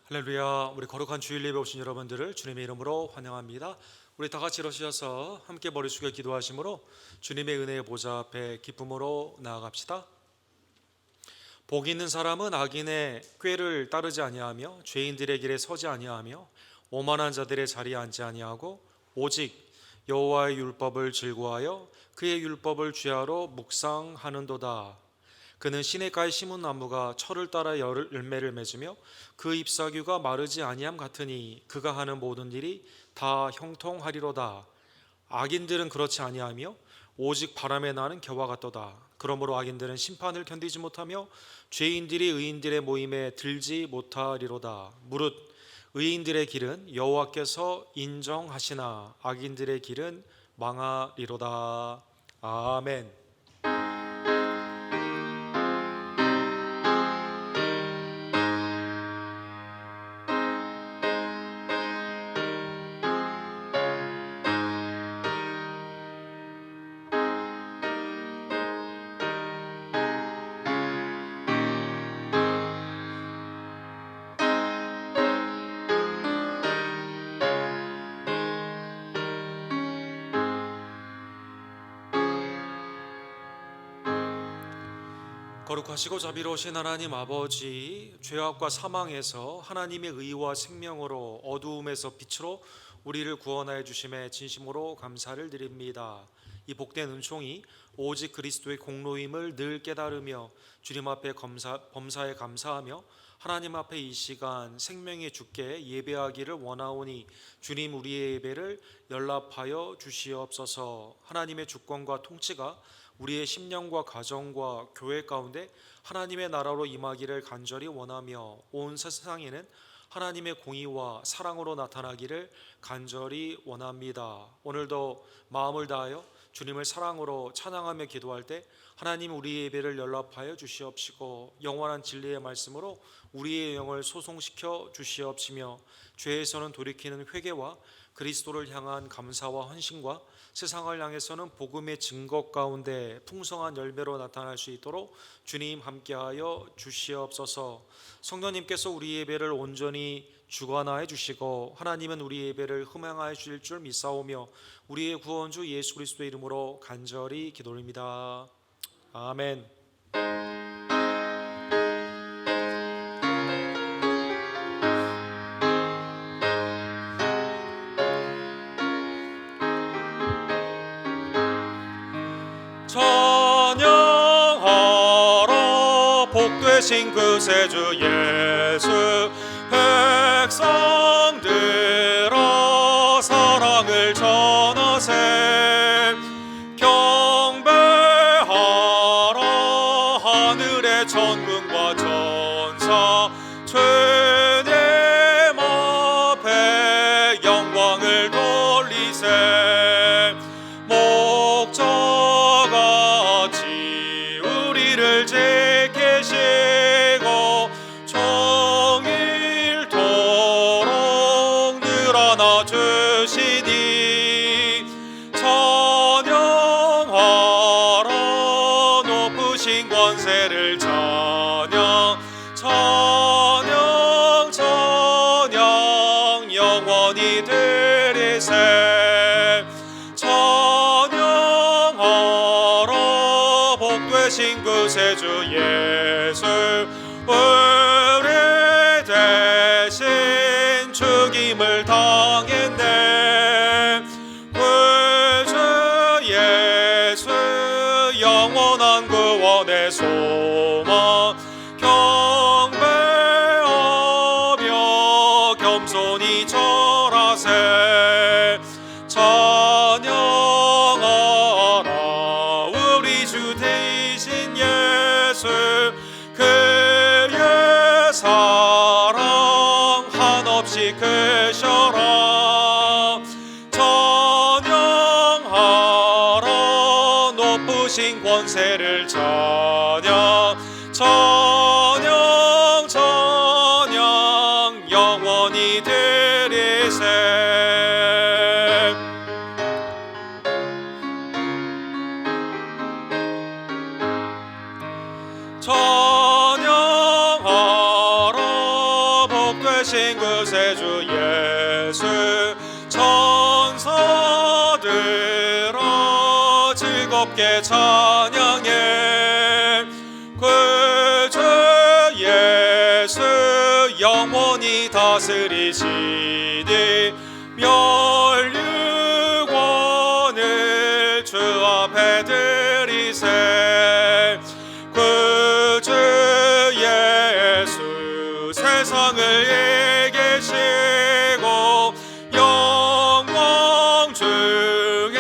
할렐루야. 우리 거룩한 주일 예배 오신 여러분들을 주님의 이름으로 환영합니다. 우리 다 같이 일어서셔서 함께 머리 숙여 기도하심으로 주님의 은혜의 보좌 앞에 기쁨으로 나아갑시다. 복 있는 사람은 악인의 꾀를 따르지 아니하며 죄인들의 길에 서지 아니하며 오만한 자들의 자리에 앉지 아니하고 오직 여호와의 율법을 즐거워하여 그의 율법을 주야로 묵상하는도다. 그는 시냇가에 심은 나무가 철을 따라 열매를 맺으며 그 잎사귀가 마르지 아니함 같으니 그가 하는 모든 일이 다 형통하리로다. 악인들은 그렇지 아니하며 오직 바람에 나는 겨와 같도다. 그러므로 악인들은 심판을 견디지 못하며 죄인들이 의인들의 모임에 들지 못하리로다. 무릇 의인들의 길은 여호와께서 인정하시나 악인들의 길은 망하리로다. 아멘. 거룩하시고 자비로우신 하나님 아버지, 죄악과 사망에서 하나님의 의와 생명으로 어두움에서 빛으로 우리를 구원하여 주심에 진심으로 감사를 드립니다. 이 복된 은총이 오직 그리스도의 공로임을 늘 깨달으며 주님 앞에 범사에 감사하며 하나님 앞에 이 시간 생명의 주께 예배하기를 원하오니 주님, 우리의 예배를 연락하여 주시옵소서. 하나님의 주권과 통치가 우리의 심령과 가정과 교회 가운데 하나님의 나라로 임하기를 간절히 원하며 온 세상에는 하나님의 공의와 사랑으로 나타나기를 간절히 원합니다. 오늘도 마음을 다하여 주님을 사랑으로 찬양하며 기도할 때 하나님, 우리의 예배를 연락하여 주시옵시고 영원한 진리의 말씀으로 우리의 영을 소송시켜 주시옵시며 죄에서는 돌이키는 회개와 그리스도를 향한 감사와 헌신과 세상을 향해서는 복음의 증거 가운데 풍성한 열매로 나타날 수 있도록 주님 함께하여 주시옵소서. 성령님께서 우리 예배를 온전히 주관하여 주시고 하나님은 우리 예배를 흠양하여 주실 줄 믿사오며 우리의 구원주 예수 그리스도의 이름으로 간절히 기도드립니다. 아멘. 찬양하라 복되신 그 세주 예수. 백성들아 사랑을 전하세. 경배하라 하늘의 천군과 천사. 주님 앞에 영광을 돌리세. 목자같이 우리를 지키시고 종일토록 늘 안아주시니 찬양하라 높으신 권세를. 찬양 찬양 찬양 영원히 드리세. 찬양하라 복되신 그 세주 예수. 우리 대신 죽임을 당했네. 구주 예수 영원한 구원의 소망. 경배하며 겸손히 절하세. 찬양하라 우리 주 대신 예수. 그의 사랑 한없이 크셔라. 찬양하라 높으신 권세를. 찬양 찬양 찬양 영원히 드리세. 찬양하라 되신 구세주 예수 천사들아 즐겁게 찬양해 구주 예수 영원히 다스리시니 멸류관을 주 앞에 드리세 구주 예수 세상을 이기시고 영광 중에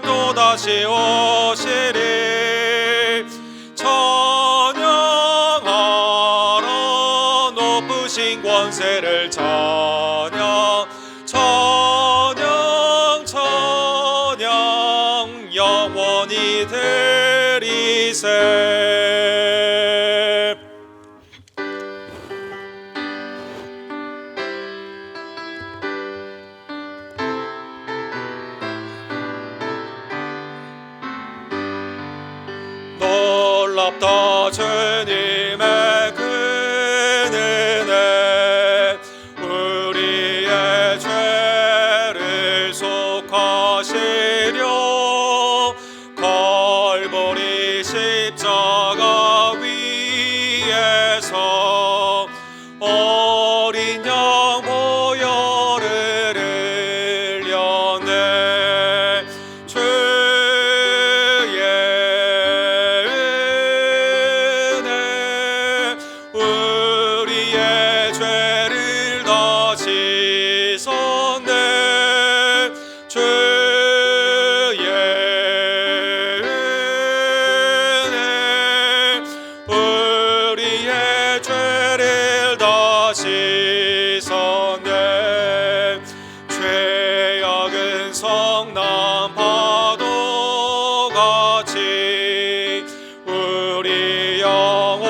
또다시 오시리 찬양하라 높으신 권세를 찬양 찬양 찬양 영원히 드리세 놀랍다 주님의 그 은혜 우리의 죄를 속하시려 갈보리 십자가 위에서 어린 양 보혈을 흘렸네 주의 은혜 우리의 죄를 다 씻었네 주의 은혜 우리의 죄를 다 씻었네 죄악은 성난 파도같이 우리 영혼을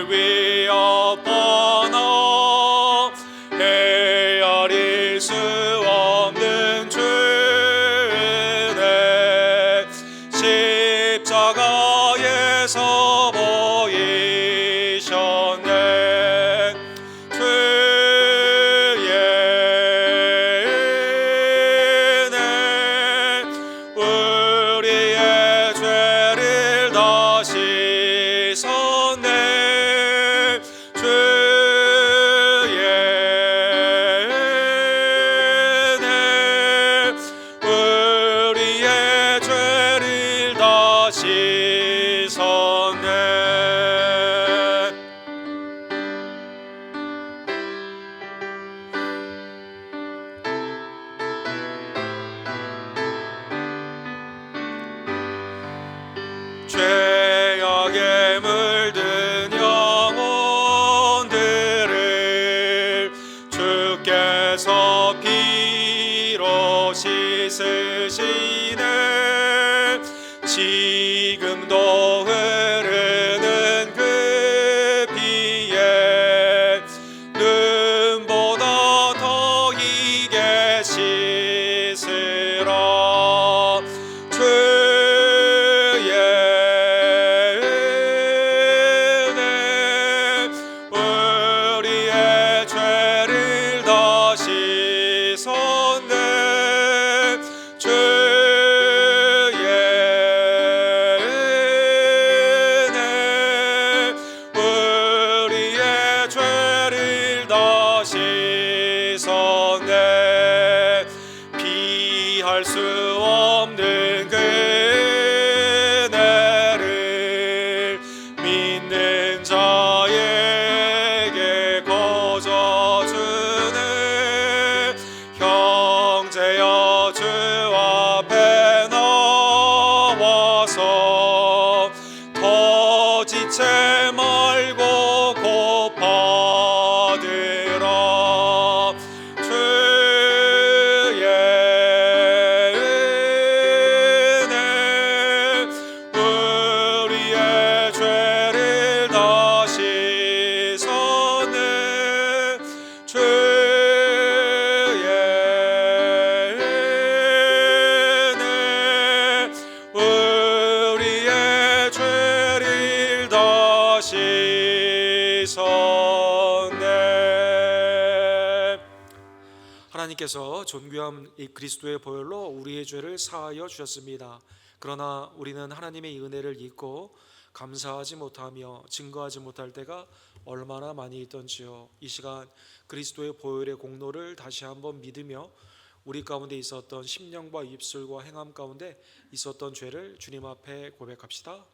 위협하나 헤아릴 수 없는 주의 십자가에서 보이셨네 주의 은혜 우리의 죄를 다 씻었네 주의 은혜 우리의 죄를 다 씻었네 죄악에 물든 영혼들을 주께서 피로 씻으시네 지금도 흐르는 그 피에 눈보다 더 이게 씻으라 주의 은혜 우리의 죄를 다 씻었네 주의 은혜 우리의 죄를 다 씻었네 피할 수 없는 그 은혜를 믿는 자에게 거저주네 형제여 주 앞에 나와서 더 지체 말고 곧 받으라 주의 은혜 하나님께서 존귀한 이 그리스도의 보혈로 우리의 죄를 사하여 주셨습니다. 그러나 우리는 하나님의 이 은혜를 잊고 감사하지 못하며 증거하지 못할 때가 얼마나 많이 있던지요. 이 시간 그리스도의 보혈의 공로를 다시 한번 믿으며 우리 가운데 있었던 심령과 입술과 행함 가운데 있었던 죄를 주님 앞에 고백합시다.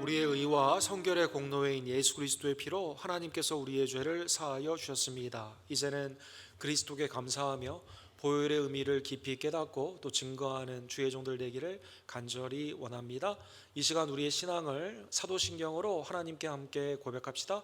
우리의 의와 성결의 공로인 예수 그리스도의 피로 하나님께서 우리의 죄를 사하여 주셨습니다. 이제는 그리스도께 감사하며 보혈의 의미를 깊이 깨닫고 또 증거하는 주의 종들 되기를 간절히 원합니다. 이 시간 우리의 신앙을 사도신경으로 하나님께 함께 고백합시다.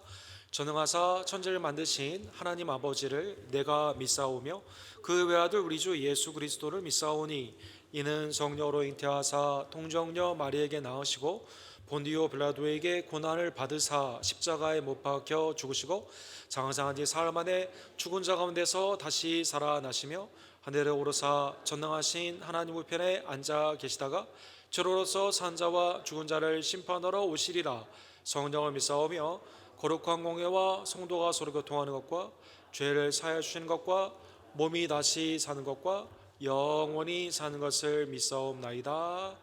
전능하사 천지를 만드신 하나님 아버지를 내가 믿사오며 그 외아들 우리 주 예수 그리스도를 믿사오니 이는 성령으로 잉태하사 동정녀 마리에게 낳으시고 본디오 빌라도에게 고난을 받으사 십자가에 못 박혀 죽으시고 장사한 지 사흘 만에 죽은 자 가운데서 다시 살아나시며 하늘에 오르사 전능하신 하나님 우편에 앉아 계시다가 저로서 산 자와 죽은 자를 심판하러 오시리라. 성령을 믿사오며 거룩한 공예와 성도가 서로 교통하는 것과 죄를 사하여 주시는 것과 몸이 다시 사는 것과 영원히 사는 것을 믿사옵나이다.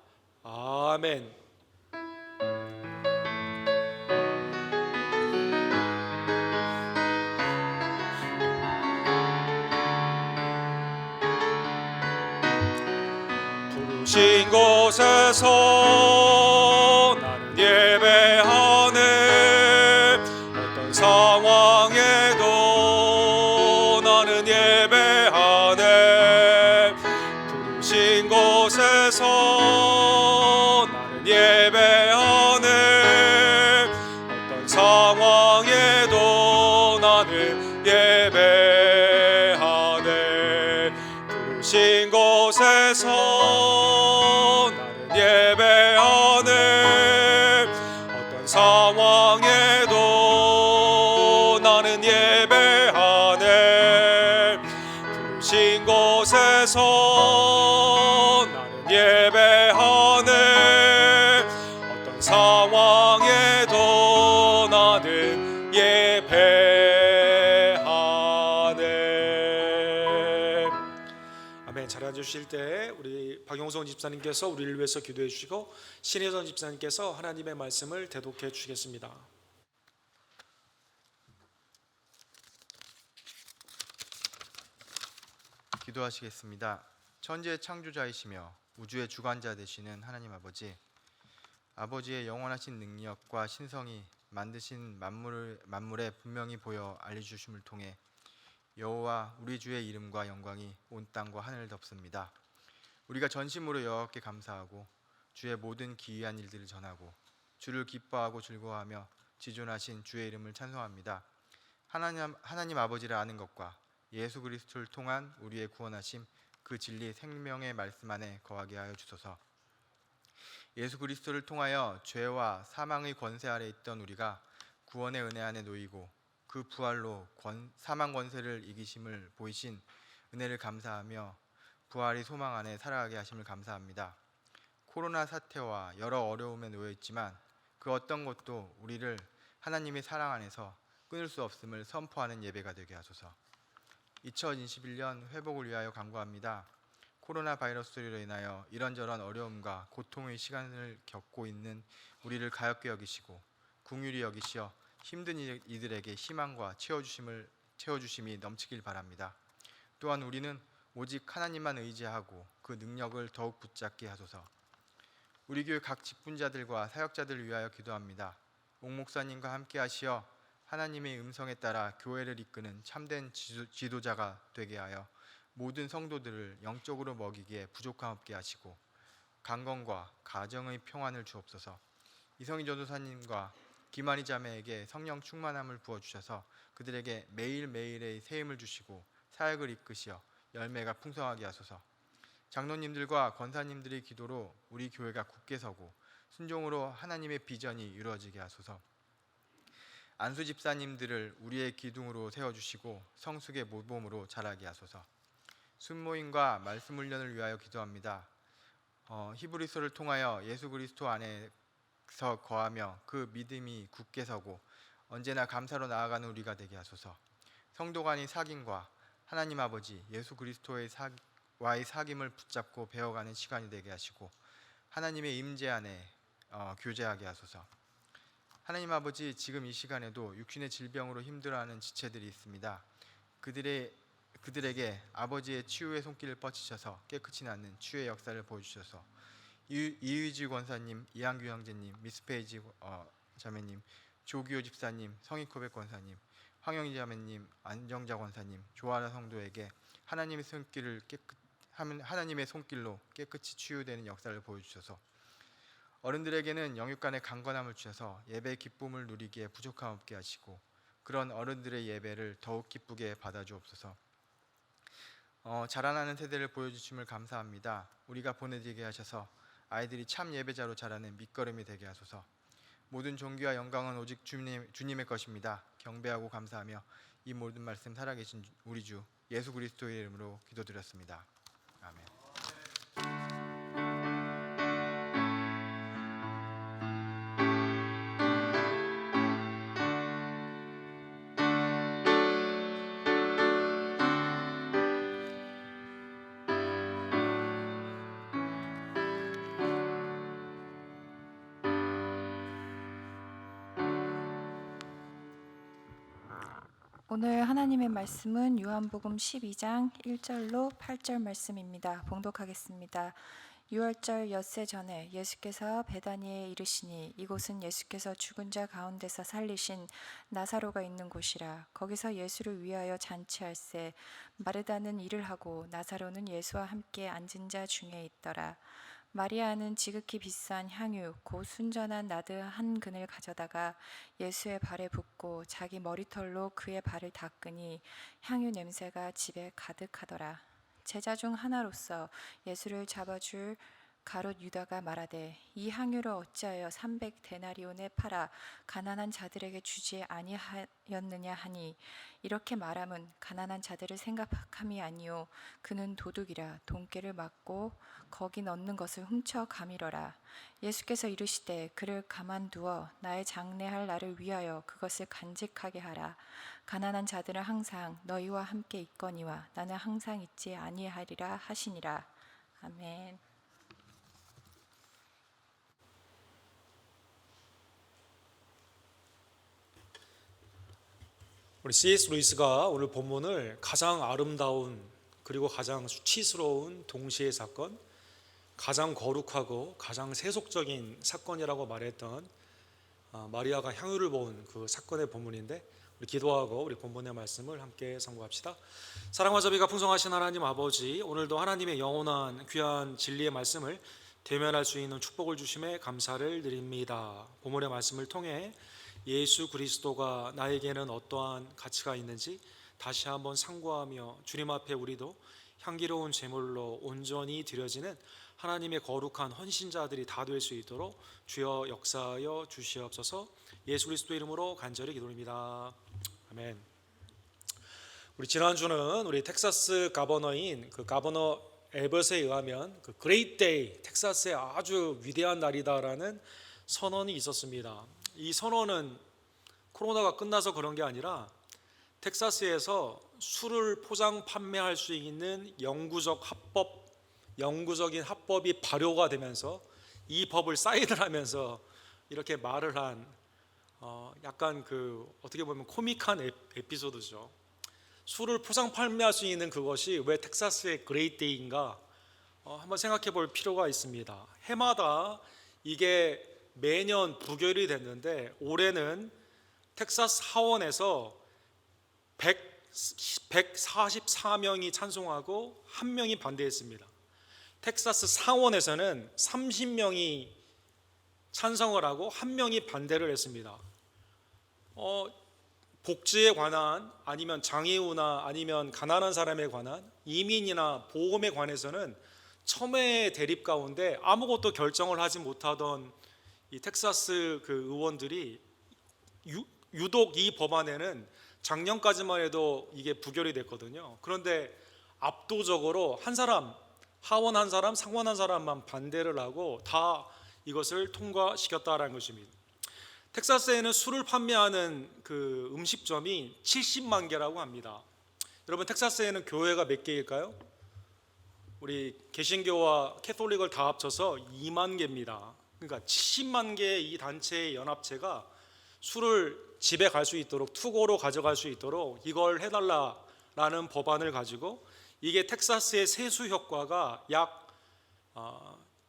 아멘. 부르신 곳에서 나는 예배하네. 어떤 상황에도 나는 예배하네. 부르신 곳에서 나는 예배하네. 어떤 상황에도 나는 예배하네. 부르신 곳에서 나는 예배하네. 어떤 상황에도 나는 예배하네. 부르신 곳에서 나는 예배하네. 어떤 상황에도 나는 예배하네. 아멘. 잘 앉으실 때 우리 박용성 집사님께서 우리를 위해서 기도해 주시고 신혜선 집사님께서 하나님의 말씀을 대독해 주시겠습니다. 기도하시겠습니다. 천지의 창조자이시며 우주의 주관자 되시는 하나님 아버지, 아버지의 영원하신 능력과 신성이 만드신 만물에 분명히 보여 알려주심을 통해 여호와 우리 주의 이름과 영광이 온 땅과 하늘을 덮습니다. 우리가 전심으로 여호와께 감사하고 주의 모든 기이한 일들을 전하고 주를 기뻐하고 즐거워하며 지존하신 주의 이름을 찬송합니다. 하나님 아버지를 아는 것과 예수 그리스도를 통한 우리의 구원하심 그 진리 생명의 말씀 안에 거하게 하여 주소서. 예수 그리스도를 통하여 죄와 사망의 권세 아래 있던 우리가 구원의 은혜 안에 놓이고 그 부활로 사망 권세를 이기심을 보이신 은혜를 감사하며 부활의 소망 안에 살아가게 하심을 감사합니다. 코로나 사태와 여러 어려움에 놓여 있지만 그 어떤 것도 우리를 하나님의 사랑 안에서 끊을 수 없음을 선포하는 예배가 되게 하소서. 2021년 회복을 위하여 간구합니다. 코로나 바이러스로 인하여 이런저런 어려움과 고통의 시간을 겪고 있는 우리를 가엾게 여기시고 긍휼히 여기시어 힘든 이들에게 희망과 채워주심이 넘치길 바랍니다. 또한 우리는 오직 하나님만 의지하고 그 능력을 더욱 붙잡게 하소서. 우리 교회 각 직분자들과 사역자들을 위하여 기도합니다. 옥 목사님과 함께 하시어 하나님의 음성에 따라 교회를 이끄는 참된 지도자가 되게 하여 모든 성도들을 영적으로 먹이기에 부족함 없게 하시고 강건과 가정의 평안을 주옵소서. 이성희 전도사님과 김한희 자매에게 성령 충만함을 부어주셔서 그들에게 매일매일의 새 힘을 주시고 사역을 이끄시어 열매가 풍성하게 하소서. 장로님들과 권사님들의 기도로 우리 교회가 굳게 서고 순종으로 하나님의 비전이 이루어지게 하소서. 안수 집사님들을 우리의 기둥으로 세워주시고 성숙의 모범으로 자라게 하소서. 순모임과 말씀 훈련을 위하여 기도합니다. 히브리서를 통하여 예수 그리스도 안에서 거하며 그 믿음이 굳게 서고 언제나 감사로 나아가는 우리가 되게 하소서. 성도 간의 사귐과 하나님 아버지 예수 그리스도와의 사귐을 붙잡고 배워가는 시간이 되게 하시고 하나님의 임재 안에 교제하게 하소서. 하나님 아버지, 지금 이 시간에도 육신의 질병으로 힘들어하는 지체들이 있습니다. 그들에게 아버지의 치유의 손길을 뻗치셔서 깨끗이 낫는 치유의 역사를 보여주셔서 이의지 권사님, 이한규 형제님, 미스페이지 자매님, 조기호 집사님, 성익고백 권사님, 황영희 자매님, 안정자 권사님, 조아라 성도에게 하나님의 손길로 깨끗이 치유되는 역사를 보여주셔서 어른들에게는 영육간의 강건함을 주셔서 예배의 기쁨을 누리기에 부족함 없게 하시고 그런 어른들의 예배를 더욱 기쁘게 받아주옵소서. 자라나는 세대를 보여주심을 감사합니다. 우리가 보내드리게 하셔서 아이들이 참 예배자로 자라는 밑거름이 되게 하소서. 모든 존귀와 영광은 오직 주님의 것입니다. 경배하고 감사하며 이 모든 말씀 살아계신 우리 주 예수 그리스도의 이름으로 기도드렸습니다. 아멘. 오늘 하나님의 말씀은 요한복음 12장 1절로 8절 말씀입니다. 봉독하겠습니다. 유월절 엿새 전에 예수께서 베다니에 이르시니 이곳은 예수께서 죽은 자 가운데서 살리신 나사로가 있는 곳이라. 거기서 예수를 위하여 잔치할세 마르다는 일을 하고 나사로는 예수와 함께 앉은 자 중에 있더라. 마리아는 지극히 비싼 향유 곧 순전한 나드 한 근을 가져다가 예수의 발에 붓고 자기 머리털로 그의 발을 닦으니 향유 냄새가 집에 가득하더라. 제자 중 하나로서 예수를 잡아줄 가롯 유다가 말하되 이 향유를 어찌하여 300데나리온에 팔아 가난한 자들에게 주지 아니하였느냐 하니 이렇게 말함은 가난한 자들을 생각함이 아니요 그는 도둑이라 돈깨를 맞고 거기 넣는 것을 훔쳐 가밀어라. 예수께서 이르시되 그를 가만두어 나의 장례할 날을 위하여 그것을 간직하게 하라. 가난한 자들은 항상 너희와 함께 있거니와 나는 항상 있지 아니하리라 하시니라. 아멘. 우리 C.S. 루이스가 오늘 본문을 가장 아름다운 그리고 가장 수치스러운 동시의 사건, 가장 거룩하고 가장 세속적인 사건이라고 말했던 마리아가 향유를 부은 그 사건의 본문인데, 우리 기도하고 우리 본문의 말씀을 함께 선고합시다. 사랑과 자비가 풍성하신 하나님 아버지, 오늘도 하나님의 영원한 귀한 진리의 말씀을 대면할 수 있는 축복을 주심에 감사를 드립니다. 본문의 말씀을 통해 예수 그리스도가 나에게는 어떠한 가치가 있는지 다시 한번 상고하며 주님 앞에 우리도 향기로운 제물로 온전히 드려지는 하나님의 거룩한 헌신자들이 다 될 수 있도록 주여 역사하여 주시옵소서. 예수 그리스도 이름으로 간절히 기도드립니다. 아멘. 우리 지난주는 우리 텍사스 가버너인 그 가버너 에버스에 의하면 그 그레이트 데이, 텍사스의 아주 위대한 날이다라는 선언이 있었습니다. 이 선언은 코로나가 끝나서 그런 게 아니라 텍사스에서 술을 포장 판매할 수 있는 영구적인 합법이 발효가 되면서 이 법을 사인을 하면서 이렇게 말을 한 약간 그 어떻게 보면 코믹한 에피소드죠. 술을 포장 판매할 수 있는 그것이 왜 텍사스의 그레이트 데이인가 한번 생각해 볼 필요가 있습니다. 해마다 이게 매년 부결이 됐는데 올해는 텍사스 하원에서 144명이 찬송하고 1명이 반대했습니다. 텍사스 상원에서는 30명이 찬성을 하고 1명이 반대를 했습니다. 복지에 관한 아니면 장애우나 아니면 가난한 사람에 관한 이민이나 보험에 관해서는 첨예의 대립 가운데 아무것도 결정을 하지 못하던 이 텍사스 그 의원들이 유독 이 법안에는 작년까지만 해도 이게 부결이 됐거든요. 그런데 압도적으로 한 사람, 하원 한 사람, 상원 한 사람만 반대를 하고 다 이것을 통과시켰다라는 것입니다. 텍사스에는 술을 판매하는 그 음식점이 70만 개라고 합니다. 여러분, 텍사스에는 교회가 몇 개일까요? 우리 개신교와 캐톨릭을 다 합쳐서 2만 개입니다. 그러니까 70만 개의 이 단체의 연합체가 술을 집에 갈 수 있도록, 투고로 가져갈 수 있도록 이걸 해달라라는 법안을 가지고, 이게 텍사스의 세수 효과가 약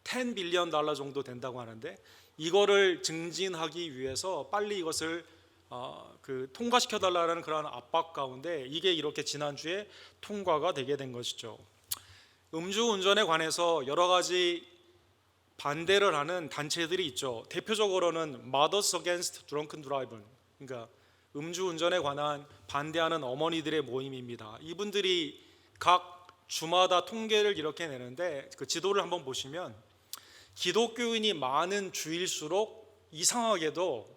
10 빌리언 달러 정도 된다고 하는데, 이거를 증진하기 위해서 빨리 이것을 통과시켜달라는 그런 압박 가운데 이게 이렇게 지난주에 통과가 되게 된 것이죠. 음주운전에 관해서 여러 가지 반대를 하는 단체들이 있죠. 대표적으로는 Mothers Against Drunken Driving, 그러니까 음주운전에 관한 반대하는 어머니들의 모임입니다. 이분들이 각 주마다 통계를 이렇게 내는데, 그 지도를 한번 보시면 기독교인이 많은 주일수록 이상하게도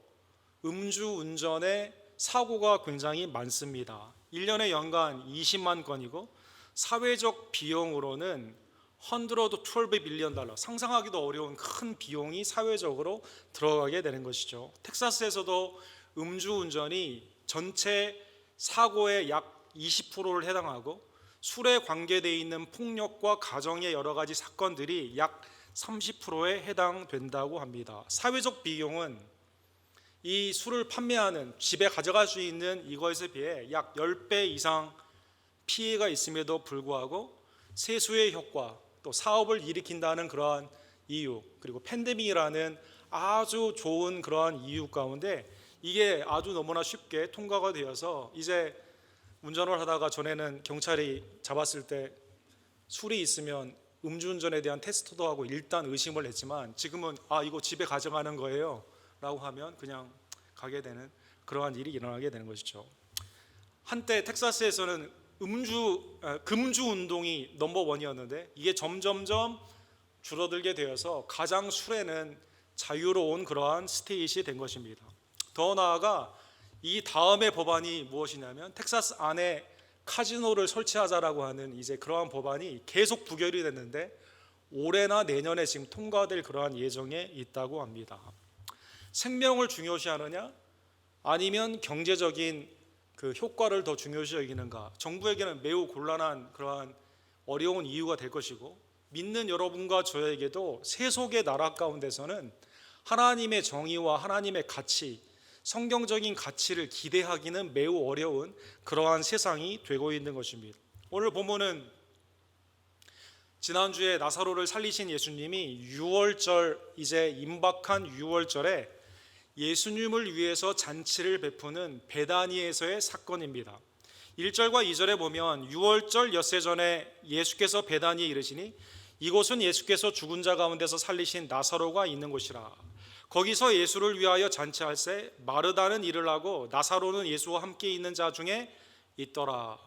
음주운전의 사고가 굉장히 많습니다. 1년에 연간 20만 건이고 사회적 비용으로는 112 빌리언 달러, 상상하기도 어려운 큰 비용이 사회적으로 들어가게 되는 것이죠. 텍사스에서도 음주운전이 전체 사고의 약 20%를 해당하고, 술에 관계되어 있는 폭력과 가정의 여러 가지 사건들이 약 30%에 해당된다고 합니다. 사회적 비용은 이 술을 판매하는, 집에 가져갈 수 있는 이것에 비해 약 10배 이상 피해가 있음에도 불구하고 세수의 효과, 또 사업을 일으킨다는 그러한 이유, 그리고 팬데믹이라는 아주 좋은 그러한 이유 가운데 이게 아주 너무나 쉽게 통과가 되어서, 이제 운전을 하다가 전에는 경찰이 잡았을 때 술이 있으면 음주운전에 대한 테스트도 하고 일단 의심을 했지만, 지금은 이거 집에 가져가는 거예요 라고 하면 그냥 가게 되는 그러한 일이 일어나게 되는 것이죠. 한때 텍사스에서는 금주 운동이 넘버원이었는데 이게 점점점 줄어들게 되어서 가장 술에는 자유로운 그러한 스테이트이 된 것입니다. 더 나아가 이 다음의 법안이 무엇이냐면, 텍사스 안에 카지노를 설치하자라고 하는 이제 그러한 법안이 계속 부결이 됐는데 올해나 내년에 지금 통과될 그러한 예정에 있다고 합니다. 생명을 중요시하느냐 아니면 경제적인 그 효과를 더 중요시 여기는가, 정부에게는 매우 곤란한 그러한 어려운 이유가 될 것이고, 믿는 여러분과 저에게도 세속의 나라 가운데서는 하나님의 정의와 하나님의 가치, 성경적인 가치를 기대하기는 매우 어려운 그러한 세상이 되고 있는 것입니다. 오늘 본문은 지난주에 나사로를 살리신 예수님이 유월절, 이제 임박한 유월절에 예수님을 위해서 잔치를 베푸는 베다니에서의 사건입니다. 1절과 2절에 보면 유월절 엿새 전에 예수께서 베다니에 이르시니 이곳은 예수께서 죽은 자 가운데서 살리신 나사로가 있는 곳이라. 거기서 예수를 위하여 잔치할새 마르다는 일을 하고 나사로는 예수와 함께 있는 자 중에 있더라.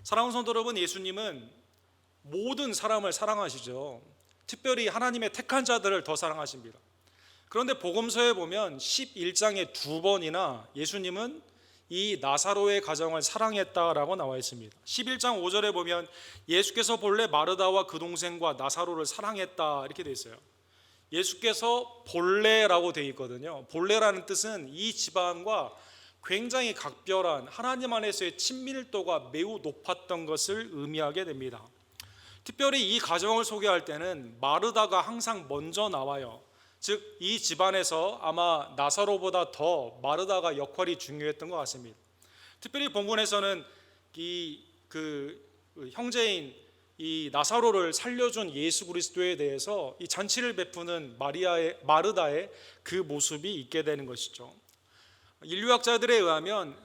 사랑하는 성도 여러분, 예수님은 모든 사람을 사랑하시죠. 특별히 하나님의 택한 자들을 더 사랑하십니다. 그런데 복음서에 보면 11장에 2번이나 예수님은 이 나사로의 가정을 사랑했다라고 나와 있습니다. 11장 5절에 보면 예수께서 본래 마르다와 그 동생과 나사로를 사랑했다 이렇게 되어 있어요. 예수께서 본래라고 되어 있거든요. 본래라는 뜻은 이 집안과 굉장히 각별한 하나님 안에서의 친밀도가 매우 높았던 것을 의미하게 됩니다. 특별히 이 가정을 소개할 때는 마르다가 항상 먼저 나와요. 즉 이 집안에서 아마 나사로보다 더 마르다가 역할이 중요했던 것 같습니다. 특별히 본문에서는 그 형제인 이 나사로를 살려준 예수 그리스도에 대해서 이 잔치를 베푸는 마르다의 그 모습이 있게 되는 것이죠. 인류학자들에 의하면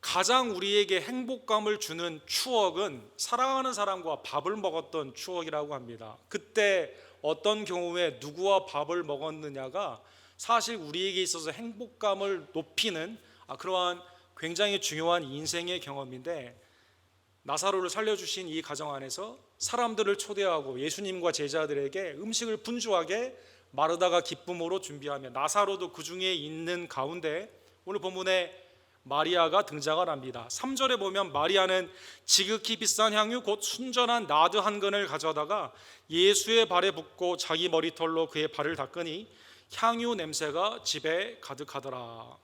가장 우리에게 행복감을 주는 추억은 사랑하는 사람과 밥을 먹었던 추억이라고 합니다. 그때 어떤 경우에 누구와 밥을 먹었느냐가 사실 우리에게 있어서 행복감을 높이는 그러한 굉장히 중요한 인생의 경험인데, 나사로를 살려주신 이 가정 안에서 사람들을 초대하고 예수님과 제자들에게 음식을 분주하게 마르다가 기쁨으로 준비하며 나사로도 그 중에 있는 가운데 오늘 본문에 마리아가 등장을 합니다. 3절에 보면 마리아는 지극히 비싼 향유 곧 순전한 나드 한 근을 가져다가 예수의 발에 붓고 자기 머리털로 그의 발을 닦으니 향유 냄새가 집에 가득하더라.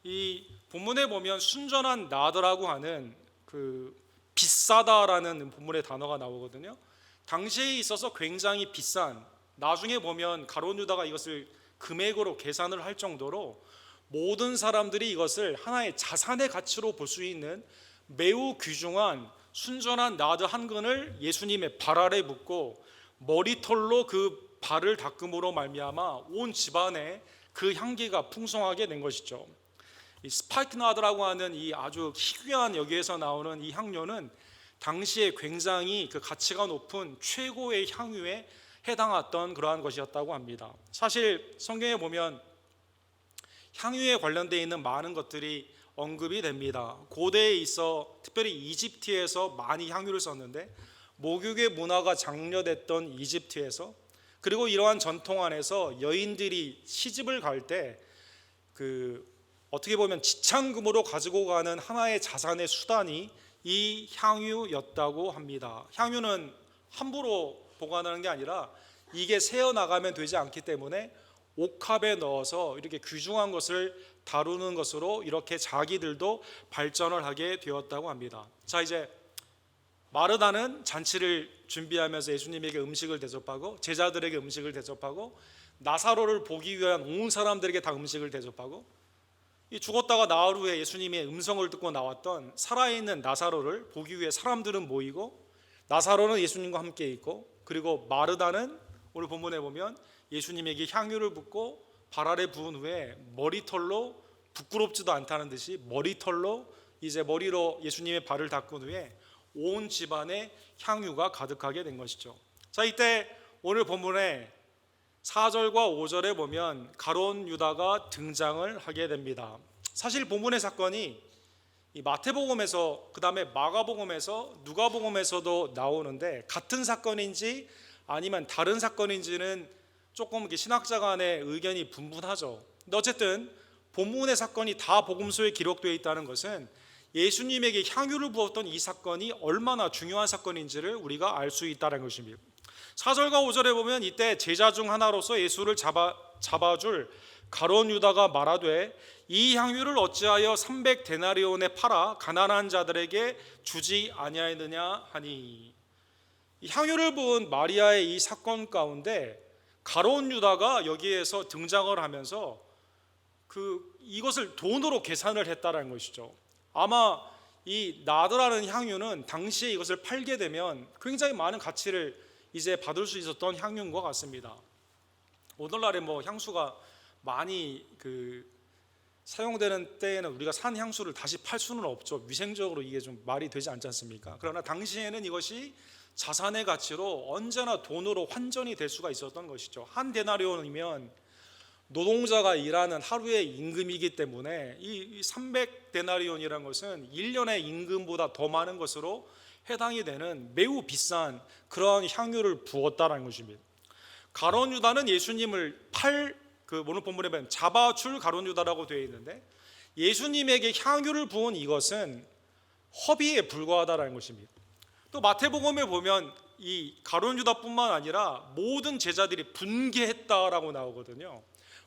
이 본문에 보면 순전한 나드라고 하는 그 비싸다라는 본문의 단어가 나오거든요. 당시에 있어서 굉장히 비싼, 나중에 보면 가룟 유다가 이것을 금액으로 계산을 할 정도로 모든 사람들이 이것을 하나의 자산의 가치로 볼 수 있는 매우 귀중한 순전한 나드 한 근을 예수님의 발 아래 묻고 머리털로 그 발을 닦음으로 말미암아 온 집안에 그 향기가 풍성하게 된 것이죠. 이 스파이크 나드라고 하는 이 아주 희귀한 여기에서 나오는 이 향료는 당시에 굉장히 그 가치가 높은 최고의 향유에 해당했던 그러한 것이었다고 합니다. 사실 성경에 보면 향유에 관련되어 있는 많은 것들이 언급이 됩니다. 고대에 있어 특별히 이집트에서 많이 향유를 썼는데, 목욕의 문화가 장려됐던 이집트에서, 그리고 이러한 전통 안에서 여인들이 시집을 갈 때 어떻게 보면 지참금으로 가지고 가는 하나의 자산의 수단이 이 향유였다고 합니다. 향유는 함부로 보관하는 게 아니라 이게 새어나가면 되지 않기 때문에 옥합에 넣어서 이렇게 귀중한 것을 다루는 것으로 이렇게 자기들도 발전을 하게 되었다고 합니다. 자, 이제 마르다는 잔치를 준비하면서 예수님에게 음식을 대접하고 제자들에게 음식을 대접하고 나사로를 보기 위한 온 사람들에게 다 음식을 대접하고, 이 죽었다가 나흘 후에 예수님의 음성을 듣고 나왔던 살아있는 나사로를 보기 위해 사람들은 모이고, 나사로는 예수님과 함께 있고, 그리고 마르다는 오늘 본문에 보면 예수님에게 향유를 붓고 발 아래 부은 후에 머리털로, 부끄럽지도 않다는 듯이 머리털로 이제 머리로 예수님의 발을 닦은 후에 온 집안에 향유가 가득하게 된 것이죠. 자, 이때 오늘 본문에 4절과 5절에 보면 가룟 유다가 등장을 하게 됩니다. 사실 본문의 사건이 이 마태복음에서, 그 다음에 마가복음에서, 누가복음에서도 나오는데 같은 사건인지 아니면 다른 사건인지는 조금 이렇게 신학자 간의 의견이 분분하죠. 근데 어쨌든 본문의 사건이 다 복음서에 기록되어 있다는 것은 예수님에게 향유를 부었던 이 사건이 얼마나 중요한 사건인지를 우리가 알 수 있다는 것입니다. 4절과 5절에 보면 이때 제자 중 하나로서 예수를 잡아줄 가룟 유다가 말하되 이 향유를 어찌하여 300데나리온에 팔아 가난한 자들에게 주지 아니하였느냐 하니, 이 향유를 부은 마리아의 이 사건 가운데 가룟 유다가 여기에서 등장을 하면서 이것을 돈으로 계산을 했다는 것이죠. 아마 이 나드라는 향유는 당시에 이것을 팔게 되면 굉장히 많은 가치를 이제 받을 수 있었던 향유인 것 같습니다. 오늘날에 향수가 많이 사용되는 때에는 우리가 산 향수를 다시 팔 수는 없죠. 위생적으로 이게 좀 말이 되지 않지 않습니까? 그러나 당시에는 이것이 자산의 가치로 언제나 돈으로 환전이 될 수가 있었던 것이죠. 한 데나리온이면 노동자가 일하는 하루의 임금이기 때문에 이 300데나리온이라는 것은 1년의 임금보다 더 많은 것으로 해당이 되는 매우 비싼 그러한 향유를 부었다는 것입니다. 가룟 유다는 예수님을 오늘 본문에 보면 잡아줄 가룟 유다라고 되어 있는데, 예수님에게 향유를 부은 이것은 허비에 불과하다는 것입니다. 또 마태복음에 보면 이 가룟 유다뿐만 아니라 모든 제자들이 분개했다라고 나오거든요.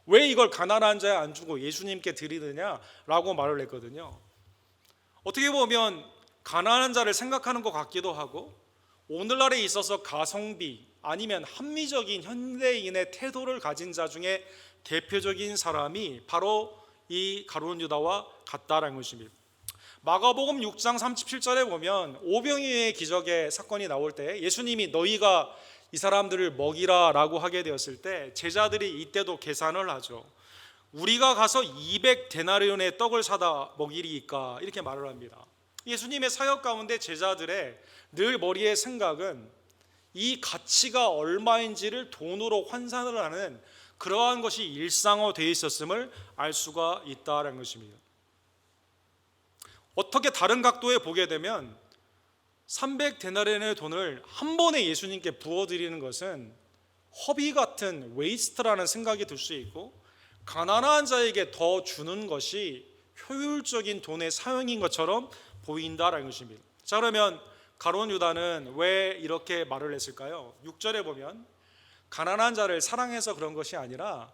왜 이걸 가난한 자에 안 주고 예수님께 드리느냐라고 말을 했거든요. 어떻게 보면 가난한 자를 생각하는 것 같기도 하고, 오늘날에 있어서 가성비 아니면 합리적인 현대인의 태도를 가진 자 중에 대표적인 사람이 바로 이 가룟 유다와 같다라는 것입니다. 마가복음 6장 37절에 보면 오병이어의 기적의 사건이 나올 때 예수님이 너희가 이 사람들을 먹이라 라고 하게 되었을 때 제자들이 이때도 계산을 하죠. 우리가 가서 200데나리온의 떡을 사다 먹이리까, 이렇게 말을 합니다. 예수님의 사역 가운데 제자들의 늘 머리의 생각은 이 가치가 얼마인지를 돈으로 환산을 하는 그러한 것이 일상화되어 있었음을 알 수가 있다는 것입니다. 어떻게 다른 각도에 보게 되면 300데나리온의 돈을 한 번에 예수님께 부어드리는 것은 허비 같은 웨이스트라는 생각이 들 수 있고, 가난한 자에게 더 주는 것이 효율적인 돈의 사용인 것처럼 보인다라는 것입니다. 자, 그러면 가룟 유다는 왜 이렇게 말을 했을까요? 6절에 보면 가난한 자를 사랑해서 그런 것이 아니라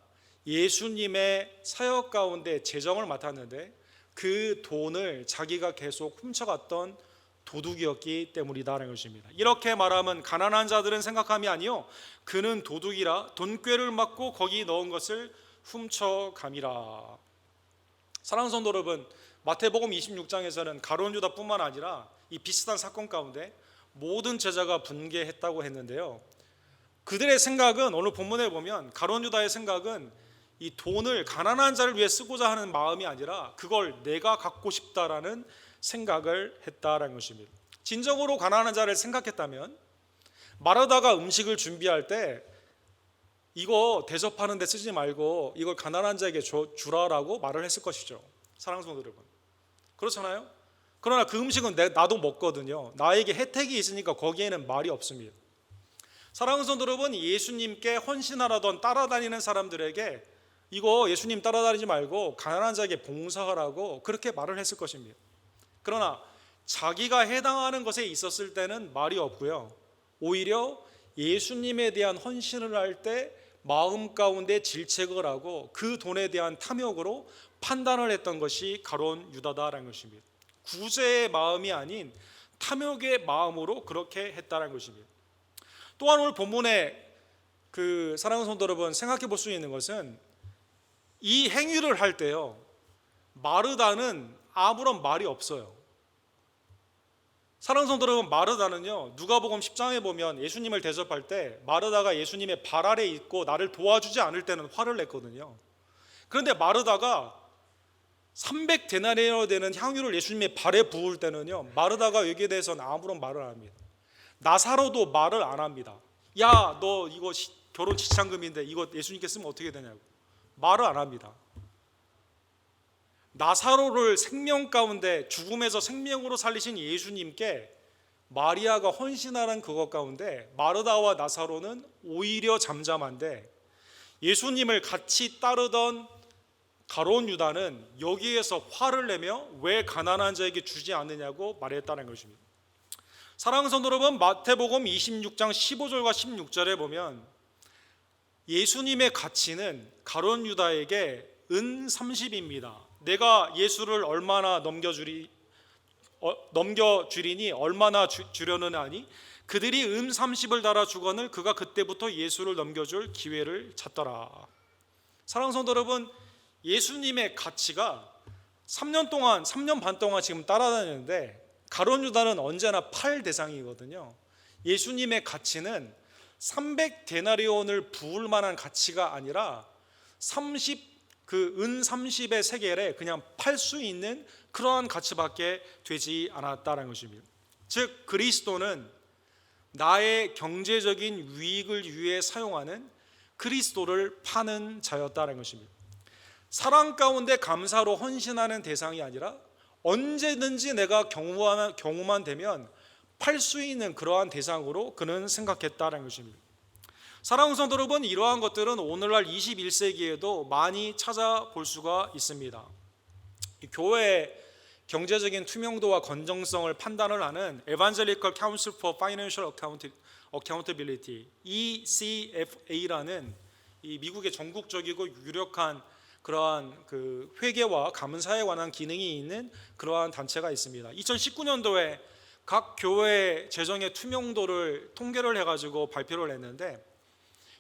예수님의 사역 가운데 재정을 맡았는데 그 돈을 자기가 계속 훔쳐갔던 도둑이었기 때문이다라는 것입니다. 이렇게 말하면 가난한 자들은 생각함이 아니요, 그는 도둑이라 돈꾀를 맞고 거기 넣은 것을 훔쳐감이라. 사랑하는 성도 여러분, 마태복음 26장에서는 가룟 유다뿐만 아니라 이 비슷한 사건 가운데 모든 제자가 분개했다고 했는데요, 그들의 생각은 오늘 본문에 보면 가룟 유다의 생각은 이 돈을 가난한 자를 위해 쓰고자 하는 마음이 아니라 그걸 내가 갖고 싶다라는 생각을 했다라는 것입니다. 진정으로 가난한 자를 생각했다면 마르다가 음식을 준비할 때 이거 대접하는 데 쓰지 말고 이걸 가난한 자에게 주라라고 말을 했을 것이죠. 사랑하는 성도 여러분, 그렇잖아요? 그러나 그 음식은 나도 먹거든요. 나에게 혜택이 있으니까 거기에는 말이 없습니다. 사랑하는 성도 여러분, 예수님께 헌신하라던 따라다니는 사람들에게 이거 예수님 따라다니지 말고 가난한 자에게 봉사하라고 그렇게 말을 했을 것입니다. 그러나 자기가 해당하는 것에 있었을 때는 말이 없고요, 오히려 예수님에 대한 헌신을 할 때 마음 가운데 질책을 하고 그 돈에 대한 탐욕으로 판단을 했던 것이 가룟 유다다라는 것입니다. 구제의 마음이 아닌 탐욕의 마음으로 그렇게 했다는 것입니다. 또한 오늘 본문에 사랑하는 성도 여러분, 생각해 볼 수 있는 것은 이 행위를 할 때요, 마르다는 아무런 말이 없어요. 사랑하는 성도 여러분, 마르다는요, 누가복음 10장에 보면 예수님을 대접할 때 마르다가 예수님의 발 아래 있고 나를 도와주지 않을 때는 화를 냈거든요. 그런데 마르다가 300데나리온 되는 향유를 예수님의 발에 부을 때는요, 마르다가 여기에 대해서는 아무런 말을 안 합니다. 나사로도 말을 안 합니다. 야, 너 이거 결혼 지참금인데 이거 예수님께 쓰면 어떻게 되냐고 말을 안 합니다. 나사로를 생명 가운데 죽음에서 생명으로 살리신 예수님께 마리아가 헌신하는 그것 가운데 마르다와 나사로는 오히려 잠잠한데, 예수님을 같이 따르던 가룟 유다는 여기에서 화를 내며 왜 가난한 자에게 주지 않느냐고 말했다는 것입니다. 사랑하는 성도 여러분, 마태복음 26장 15절과 16절에 보면 예수님의 가치는 가룟 유다에게 은 30입니다. 내가 예수를 얼마나 넘겨주리니 얼마나 주려는 아니 그들이 은 30을 달아 주거늘 그가 그때부터 예수를 넘겨줄 기회를 찾더라. 사랑하는 성도 여러분, 예수님의 가치가 3년 반 동안 지금 따라다니는데 가룟 유다는 언제나 팔 대상이거든요. 예수님의 가치는 300데나리온을 부을 만한 가치가 아니라 은 30의 세겔에 그냥 팔 수 있는 그러한 가치밖에 되지 않았다는 것입니다. 즉 그리스도는 나의 경제적인 유익을 위해 사용하는 그리스도를 파는 자였다는 것입니다. 사랑 가운데 감사로 헌신하는 대상이 아니라 언제든지 내가 경우만 되면 팔 수 있는 그러한 대상으로 그는 생각했다는 것입니다. 사랑하는 성도 여러분, 이러한 것들은 오늘날 21세기에도 많이 찾아볼 수가 있습니다. 교회의 경제적인 투명도와 건정성을 판단을 하는 Evangelical Council for Financial Accountability ECFA라는 이 미국의 전국적이고 유력한 그러한 회계와 감사에 관한 기능이 있는 그러한 단체가 있습니다. 2019년도에 각 교회 재정의 투명도를 통계를 해가지고 발표를 했는데,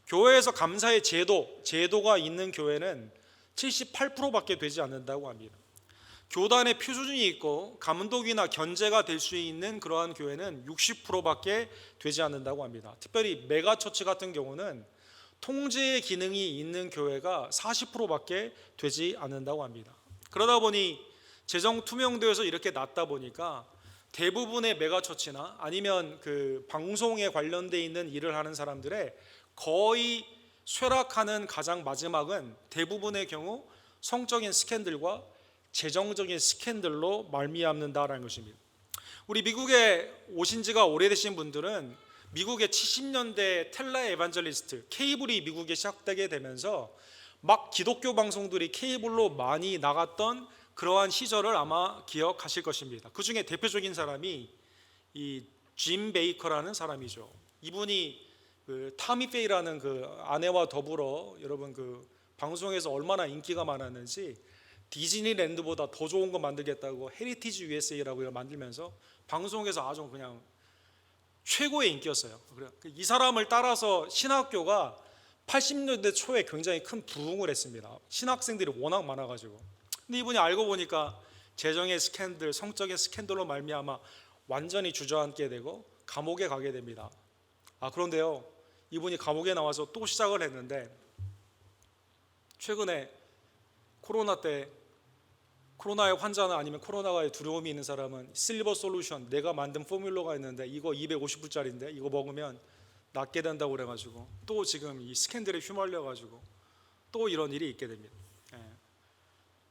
교회에서 감사의 제도가 있는 교회는 78%밖에 되지 않는다고 합니다. 교단의 표준이 있고 감독이나 견제가 될 수 있는 그러한 교회는 60%밖에 되지 않는다고 합니다. 특별히 메가처치 같은 경우는 통제의 기능이 있는 교회가 40%밖에 되지 않는다고 합니다. 그러다 보니 재정 투명도에서 이렇게 낮다 보니까 대부분의 메가처치나 아니면 방송에 관련돼 있는 일을 하는 사람들의 거의 쇠락하는 가장 마지막은 대부분의 경우 성적인 스캔들과 재정적인 스캔들로 말미암는다라는 것입니다. 우리 미국에 오신 지가 오래되신 분들은 미국의 70년대 텔레 에반젤리스트, 케이블이 미국에 시작되게 되면서 막 기독교 방송들이 케이블로 많이 나갔던 그러한 시절을 아마 기억하실 것입니다. 그 중에 대표적인 사람이 이 짐 베이커라는 사람이죠. 이분이 그 타미 페이라는 그 아내와 더불어 여러분 그 방송에서 얼마나 인기가 많았는지 디즈니랜드보다 더 좋은 거 만들겠다고 헤리티지 USA라고 만들면서 방송에서 아주 그냥 최고의 인기였어요. 이 사람을 따라서 신학교가 80년대 초에 굉장히 큰 부흥을 했습니다. 신학생들이 워낙 많아가지고. 근데 이분이 알고 보니까 재정의 스캔들, 성적인 스캔들로 말미암아 완전히 주저앉게 되고 감옥에 가게 됩니다. 그런데요, 이분이 감옥에 나와서 또 시작을 했는데 최근에 코로나 때 코로나의 환자나 아니면 코로나의 두려움이 있는 사람은 실버 솔루션, 내가 만든 포뮬러가 있는데 이거 250불짜리인데 이거 먹으면 낫게 된다고 그래가지고 또 지금 이 스캔들에 휘말려가지고 또 이런 일이 있게 됩니다.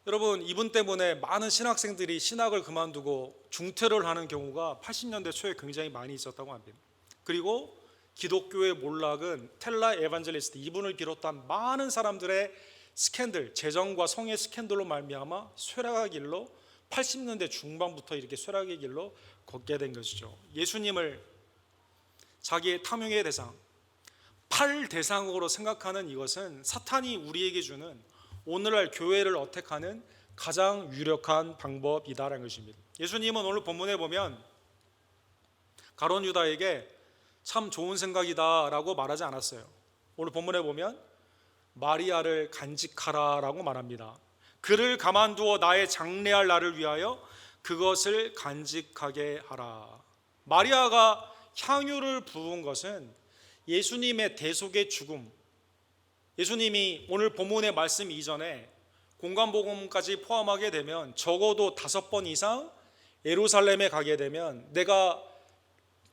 여러분, 이분 때문에 많은 신학생들이 신학을 그만두고 중퇴를 하는 경우가 80년대 초에 굉장히 많이 있었다고 합니다. 그리고 기독교의 몰락은 텔라 에반젤리스트, 이분을 비롯한 많은 사람들의 스캔들, 재정과 성의 스캔들로 말미암아 쇠락의 길로 80년대 중반부터 이렇게 쇠락의 길로 걷게 된 것이죠. 예수님을 자기의 탐욕의 대상, 팔 대상으로 생각하는 이것은 사탄이 우리에게 주는 오늘날 교회를 어택하는 가장 유력한 방법이다라는 것입니다. 예수님은 오늘 본문에 보면 가룟 유다에게 참 좋은 생각이다라고 말하지 않았어요. 오늘 본문에 보면 마리아를 간직하라라고 말합니다. 그를 가만두어 나의 장래할 날을 위하여 그것을 간직하게 하라. 마리아가 향유를 부은 것은 예수님의 대속의 죽음, 예수님이 오늘 본문의 말씀 이전에 공간복음까지 포함하게 되면 적어도 5번 이상 예루살렘에 가게 되면 내가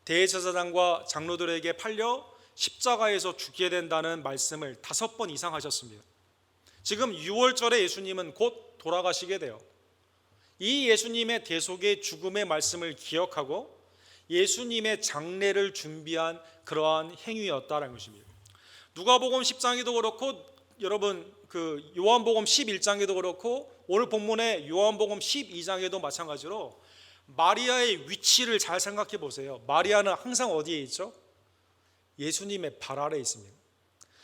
대제사장과 장로들에게 팔려 십자가에서 죽게 된다는 말씀을 5번 이상 하셨습니다. 지금 6월절에 예수님은 곧 돌아가시게 돼요. 이 예수님의 대속의 죽음의 말씀을 기억하고 예수님의 장례를 준비한 그러한 행위였다는 것입니다. 누가복음 10장에도 그렇고 여러분 그 요한복음 11장에도 그렇고 오늘 본문의 요한복음 12장에도 마찬가지로 마리아의 위치를 잘 생각해 보세요. 마리아는 항상 어디에 있죠? 예수님의 발 아래에 있습니다.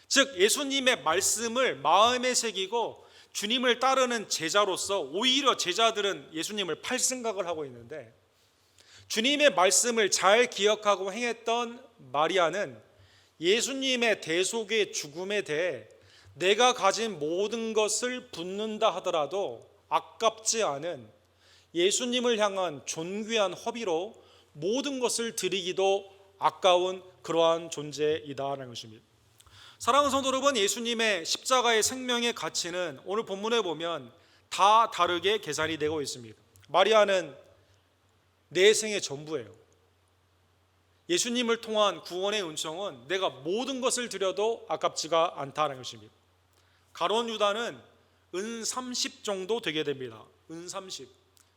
즉 예수님의 말씀을 마음에 새기고 주님을 따르는 제자로서 오히려 제자들은 예수님을 팔 생각을 하고 있는데 주님의 말씀을 잘 기억하고 행했던 마리아는 예수님의 대속의 죽음에 대해 내가 가진 모든 것을 붓는다 하더라도 아깝지 않은 예수님을 향한 존귀한 허비로 모든 것을 드리기도 아까운 그러한 존재이다라는 것입니다. 사랑하는 성도 여러분, 예수님의 십자가의 생명의 가치는 오늘 본문에 보면 다 다르게 계산이 되고 있습니다. 마리아는 내 생의 전부예요. 예수님을 통한 구원의 은총은 내가 모든 것을 드려도 아깝지가 않다는 것입니다. 가룟 유다는 은 30 정도 되게 됩니다. 은 30.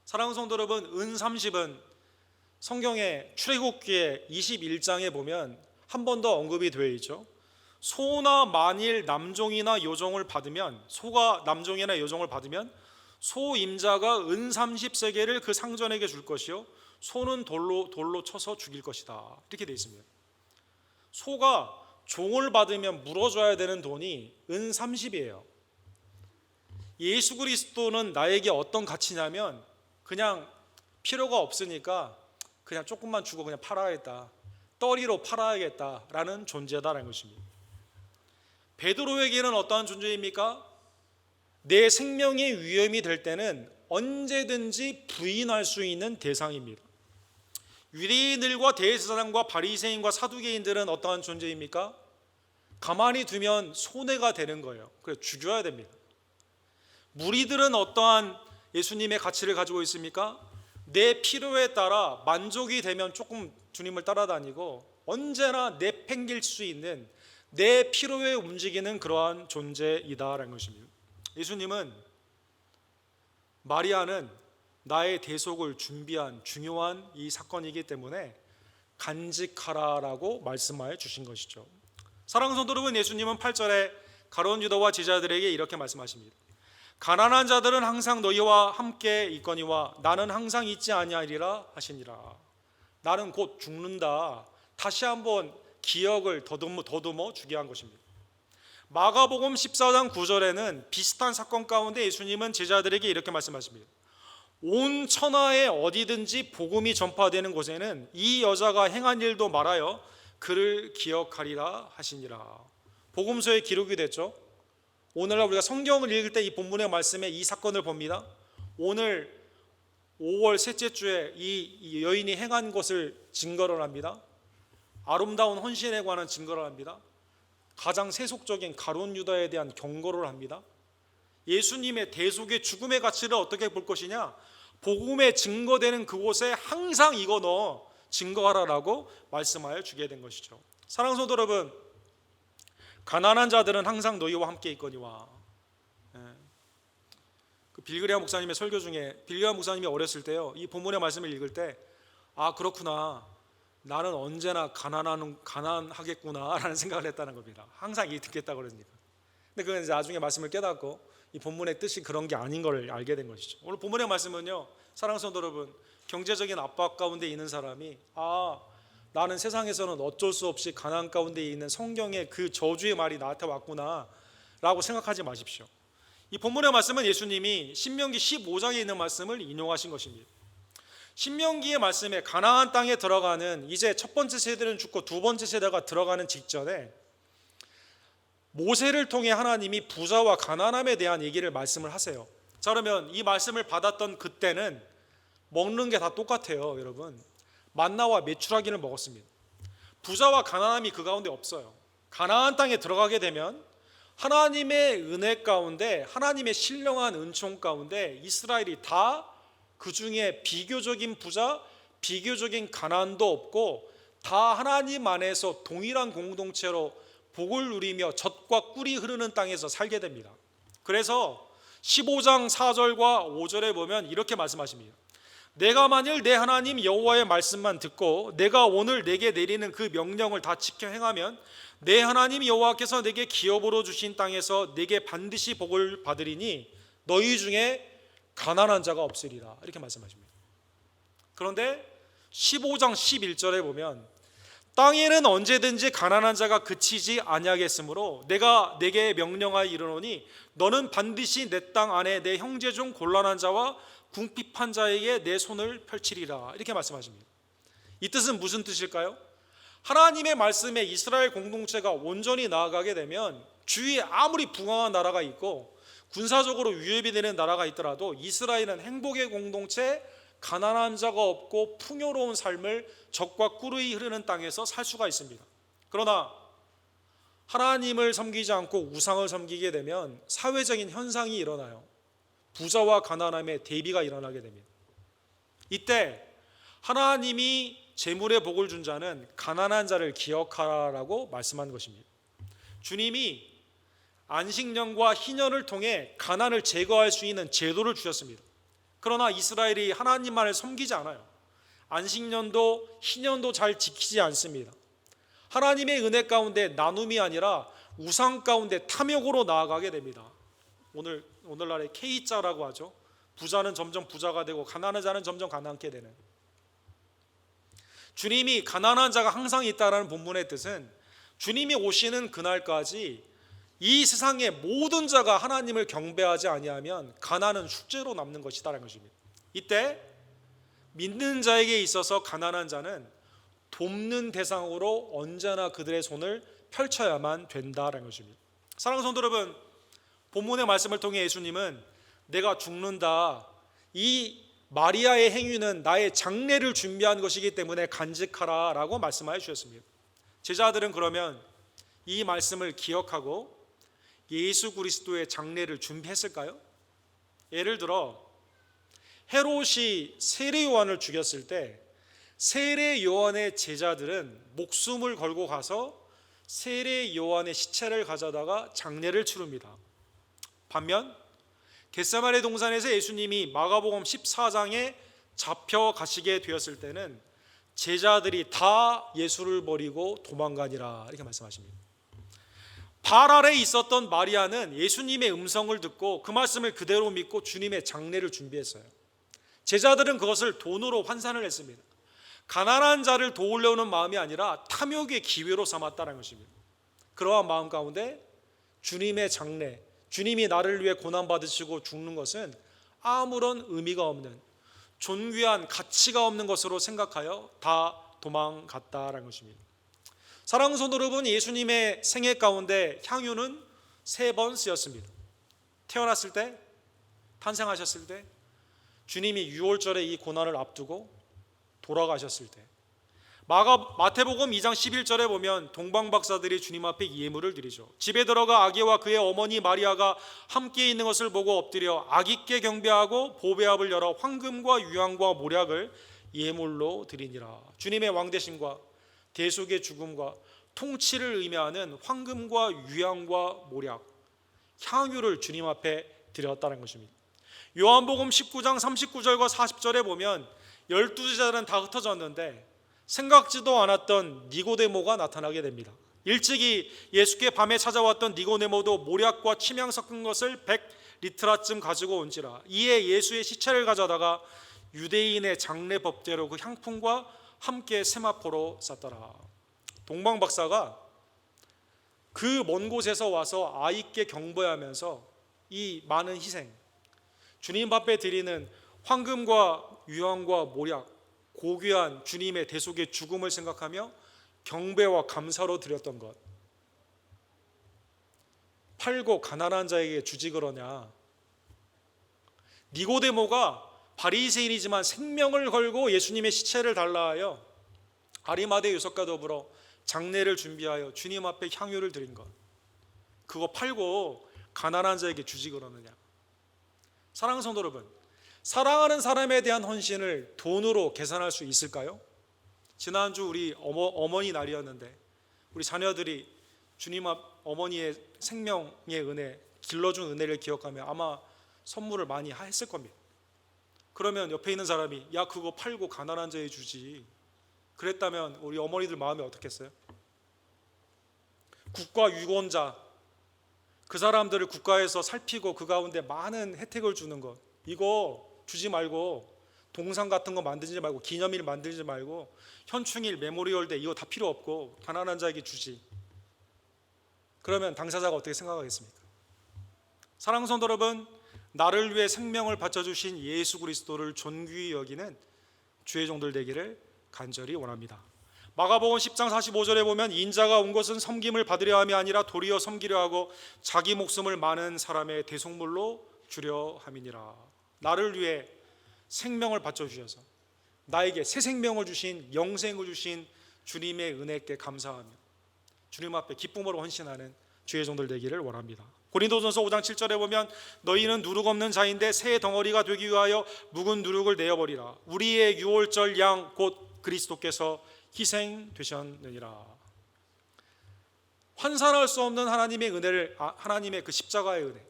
사랑하는 성도 여러분, 은 30은 성경의 출애굽기의 21장에 보면 한 번 더 언급이 되어 있죠. 소나 만일 남종이나 여종을 받으면, 소가 남종이나 여종을 받으면 소 임자가 은 30세겔을 그 상전에게 줄 것이요 소는 돌로 쳐서 죽일 것이다. 이렇게 되어 있습니다. 소가 종을 받으면 물어줘야 되는 돈이 은 30이에요. 예수 그리스도는 나에게 어떤 가치냐면 그냥 필요가 없으니까 그냥 조금만 주고 그냥 팔아야겠다, 떨이로 팔아야겠다라는 존재다라는 것입니다. 베드로에게는 어떠한 존재입니까? 내 생명의 위험이 될 때는 언제든지 부인할 수 있는 대상입니다. 유대인들과 대제사장과 바리새인과 사두개인들은 어떠한 존재입니까? 가만히 두면 손해가 되는 거예요. 그래서 죽여야 됩니다. 무리들은 어떠한 예수님의 가치를 가지고 있습니까? 내 필요에 따라 만족이 되면 조금 주님을 따라다니고 언제나 내팽길 수 있는 내 필요에 움직이는 그러한 존재이다라는 것입니다. 예수님은 마리아는 나의 대속을 준비한 중요한 이 사건이기 때문에 간직하라라고 말씀하여 주신 것이죠. 사랑하는 성도 여러분, 예수님은 8절에 가룟 유다와 제자들에게 이렇게 말씀하십니다. 가난한 자들은 항상 너희와 함께 있거니와 나는 항상 있지 아니하리라 하시니라. 나는 곧 죽는다. 다시 한번 기억을 더듬어 주게 한 것입니다. 마가복음 14장 9절에는 비슷한 사건 가운데 예수님은 제자들에게 이렇게 말씀하십니다. 온 천하에 어디든지 복음이 전파되는 곳에는 이 여자가 행한 일도 말하여 그를 기억하리라 하시니라. 복음서에 기록이 됐죠. 오늘날 우리가 성경을 읽을 때 이 본문의 말씀에 이 사건을 봅니다. 오늘 5월 셋째 주에 이 여인이 행한 것을 증거를 합니다. 아름다운 헌신에 관한 증거를 합니다. 가장 세속적인 가룟 유다에 대한 경고를 합니다. 예수님의 대속의 죽음의 가치를 어떻게 볼 것이냐? 복음에 증거되는 그곳에 항상 이거 넣어 증거하라라고 말씀하여 주게 된 것이죠. 사랑하는 성도 여러분, 가난한 자들은 항상 너희와 함께 있거니와. 그 빌그레아 목사님의 설교 중에 빌그레아 목사님이 어렸을 때요, 이 본문의 말씀을 읽을 때 아 그렇구나, 나는 언제나 가난하겠구나라는 생각을 했다는 겁니다. 항상 이 듣겠다 그러니까. 근데 그건 이제 나중에 말씀을 깨닫고 이 본문의 뜻이 그런 게 아닌 걸 알게 된 것이죠. 오늘 본문의 말씀은요, 사랑하는 성도 여러분, 경제적인 압박 가운데 있는 사람이 나는 세상에서는 어쩔 수 없이 가난 가운데 있는 성경의 그 저주의 말이 나한테 왔구나 라고 생각하지 마십시오. 이 본문의 말씀은 예수님이 신명기 15장에 있는 말씀을 인용하신 것입니다. 신명기의 말씀에 가나안 땅에 들어가는 이제 첫 번째 세대는 죽고 두 번째 세대가 들어가는 직전에 모세를 통해 하나님이 부자와 가난함에 대한 얘기를 말씀을 하세요. 자, 그러면 이 말씀을 받았던 그때는 먹는 게 다 똑같아요. 여러분, 만나와 메추라기를 먹었습니다. 부자와 가난함이 그 가운데 없어요. 가나안 땅에 들어가게 되면 하나님의 은혜 가운데, 하나님의 신령한 은총 가운데 이스라엘이 다 그 중에 비교적인 부자, 비교적인 가난도 없고 다 하나님 안에서 동일한 공동체로 복을 누리며 젖과 꿀이 흐르는 땅에서 살게 됩니다. 그래서 15장 4절과 5절에 보면 이렇게 말씀하십니다. 내가 만일 내 하나님 여호와의 말씀만 듣고 내가 오늘 내게 내리는 그 명령을 다 지켜 행하면 내 하나님 여호와께서 내게 기업으로 주신 땅에서 내게 반드시 복을 받으리니 너희 중에 가난한 자가 없으리라, 이렇게 말씀하십니다. 그런데 15장 11절에 보면 땅에는 언제든지 가난한 자가 그치지 아니하겠으므로 내가 내게 명령하여 이르노니 너는 반드시 내 땅 안에 내 형제 중 곤란한 자와 궁핍한 자에게 내 손을 펼치리라, 이렇게 말씀하십니다. 이 뜻은 무슨 뜻일까요? 하나님의 말씀에 이스라엘 공동체가 온전히 나아가게 되면 주위에 아무리 부강한 나라가 있고 군사적으로 위협이 되는 나라가 있더라도 이스라엘은 행복의 공동체, 가난한 자가 없고 풍요로운 삶을 젖과 꿀이 흐르는 땅에서 살 수가 있습니다. 그러나 하나님을 섬기지 않고 우상을 섬기게 되면 사회적인 현상이 일어나요. 부자와 가난함의 대비가 일어나게 됩니다. 이때 하나님이 재물의 복을 준 자는 가난한 자를 기억하라고 말씀한 것입니다. 주님이 안식년과 희년을 통해 가난을 제거할 수 있는 제도를 주셨습니다. 그러나 이스라엘이 하나님만을 섬기지 않아요. 안식년도 희년도 잘 지키지 않습니다. 하나님의 은혜 가운데 나눔이 아니라 우상 가운데 탐욕으로 나아가게 됩니다. 오늘날의 K자라고 하죠. 부자는 점점 부자가 되고 가난한 자는 점점 가난하게 되는. 주님이 가난한 자가 항상 있다라는 본문의 뜻은 주님이 오시는 그날까지 이 세상의 모든 자가 하나님을 경배하지 아니하면 가난은 숙제로 남는 것이다라는 것입니다. 이때 믿는 자에게 있어서 가난한 자는 돕는 대상으로 언제나 그들의 손을 펼쳐야만 된다라는 것입니다. 사랑하는 성도 여러분, 본문의 말씀을 통해 예수님은 내가 죽는다, 이 마리아의 행위는 나의 장례를 준비한 것이기 때문에 간직하라 라고 말씀하여 주셨습니다. 제자들은 그러면 이 말씀을 기억하고 예수 그리스도의 장례를 준비했을까요? 예를 들어 헤롯이 세례 요한을 죽였을 때 세례 요한의 제자들은 목숨을 걸고 가서 세례 요한의 시체를 가져다가 장례를 치릅니다. 반면 겟세마네 동산에서 예수님이 마가복음 14장에 잡혀가시게 되었을 때는 제자들이 다 예수를 버리고 도망가니라 이렇게 말씀하십니다. 발 아래에 있었던 마리아는 예수님의 음성을 듣고 그 말씀을 그대로 믿고 주님의 장례를 준비했어요. 제자들은 그것을 돈으로 환산을 했습니다. 가난한 자를 도우려는 마음이 아니라 탐욕의 기회로 삼았다는 것입니다. 그러한 마음 가운데 주님의 장례, 주님이 나를 위해 고난받으시고 죽는 것은 아무런 의미가 없는, 존귀한 가치가 없는 것으로 생각하여 다 도망갔다라는 것입니다. 사랑하는 성도 여러분, 예수님의 생애 가운데 향유는 3번 쓰였습니다. 태어났을 때, 탄생하셨을 때, 주님이 유월절에 이 고난을 앞두고 돌아가셨을 때, 마태복음 2장 11절에 보면 동방박사들이 주님 앞에 예물을 드리죠. 집에 들어가 아기와 그의 어머니 마리아가 함께 있는 것을 보고 엎드려 아기께 경배하고 보배압을 열어 황금과 유향과 모략을 예물로 드리니라. 주님의 왕대심과 대속의 죽음과 통치를 의미하는 황금과 유향과 모략, 향유를 주님 앞에 드렸다는 것입니다. 요한복음 19장 39절과 40절에 보면 12제자는 다 흩어졌는데 생각지도 않았던 니고데모가 나타나게 됩니다. 일찍이 예수께 밤에 찾아왔던 니고데모도 모략과 침향 섞은 것을 100리트라쯤 가지고 온지라. 이에 예수의 시체를 가져다가 유대인의 장례 법대로 그 향품과 함께 세마포로 쌌더라. 동방박사가 그 먼 곳에서 와서 아이께 경배하면서 이 많은 희생, 주님 앞에 드리는 황금과 유향과 모략, 고귀한 주님의 대속의 죽음을 생각하며 경배와 감사로 드렸던 것, 팔고 가난한 자에게 주지 그러냐. 니고데모가 바리새인이지만 생명을 걸고 예수님의 시체를 달라 하여 아리마대 유석과 더불어 장례를 준비하여 주님 앞에 향유를 드린 것, 그거 팔고 가난한 자에게 주지 그러느냐. 사랑하는 성도 여러분, 사랑하는 사람에 대한 헌신을 돈으로 계산할 수 있을까요? 지난주 우리 어머니 날이었는데 우리 자녀들이 주님 앞 어머니의 생명의 은혜, 길러준 은혜를 기억하며 아마 선물을 많이 했을 겁니다. 그러면 옆에 있는 사람이 야 그거 팔고 가난한 자에 주지, 그랬다면 우리 어머니들 마음이 어떻겠어요? 국가 유권자, 그 사람들을 국가에서 살피고 그 가운데 많은 혜택을 주는 것, 이거 주지 말고 동상 같은 거 만들지 말고 기념일 만들지 말고 현충일 메모리얼 데 이거 다 필요 없고 가난한 자에게 주지. 그러면 당사자가 어떻게 생각하겠습니까? 사랑하는 성도 여러분, 나를 위해 생명을 바쳐주신 예수 그리스도를 존귀히 여기는 주의 종들 되기를 간절히 원합니다. 마가복음 10장 45절에 보면 인자가 온 것은 섬김을 받으려 함이 아니라 도리어 섬기려 하고 자기 목숨을 많은 사람의 대속물로 주려 함이니라. 나를 위해 생명을 바쳐주셔서 나에게 새 생명을 주신, 영생을 주신 주님의 은혜께 감사하며 주님 앞에 기쁨으로 헌신하는 주의 종들 되기를 원합니다. 고린도전서 5장 7절에 보면 너희는 누룩 없는 자인데 새 덩어리가 되기 위하여 묵은 누룩을 내어버리라. 우리의 유월절 양 곧 그리스도께서 희생되셨느니라. 환산할 수 없는 하나님의 은혜를, 하나님의 그 십자가의 은혜,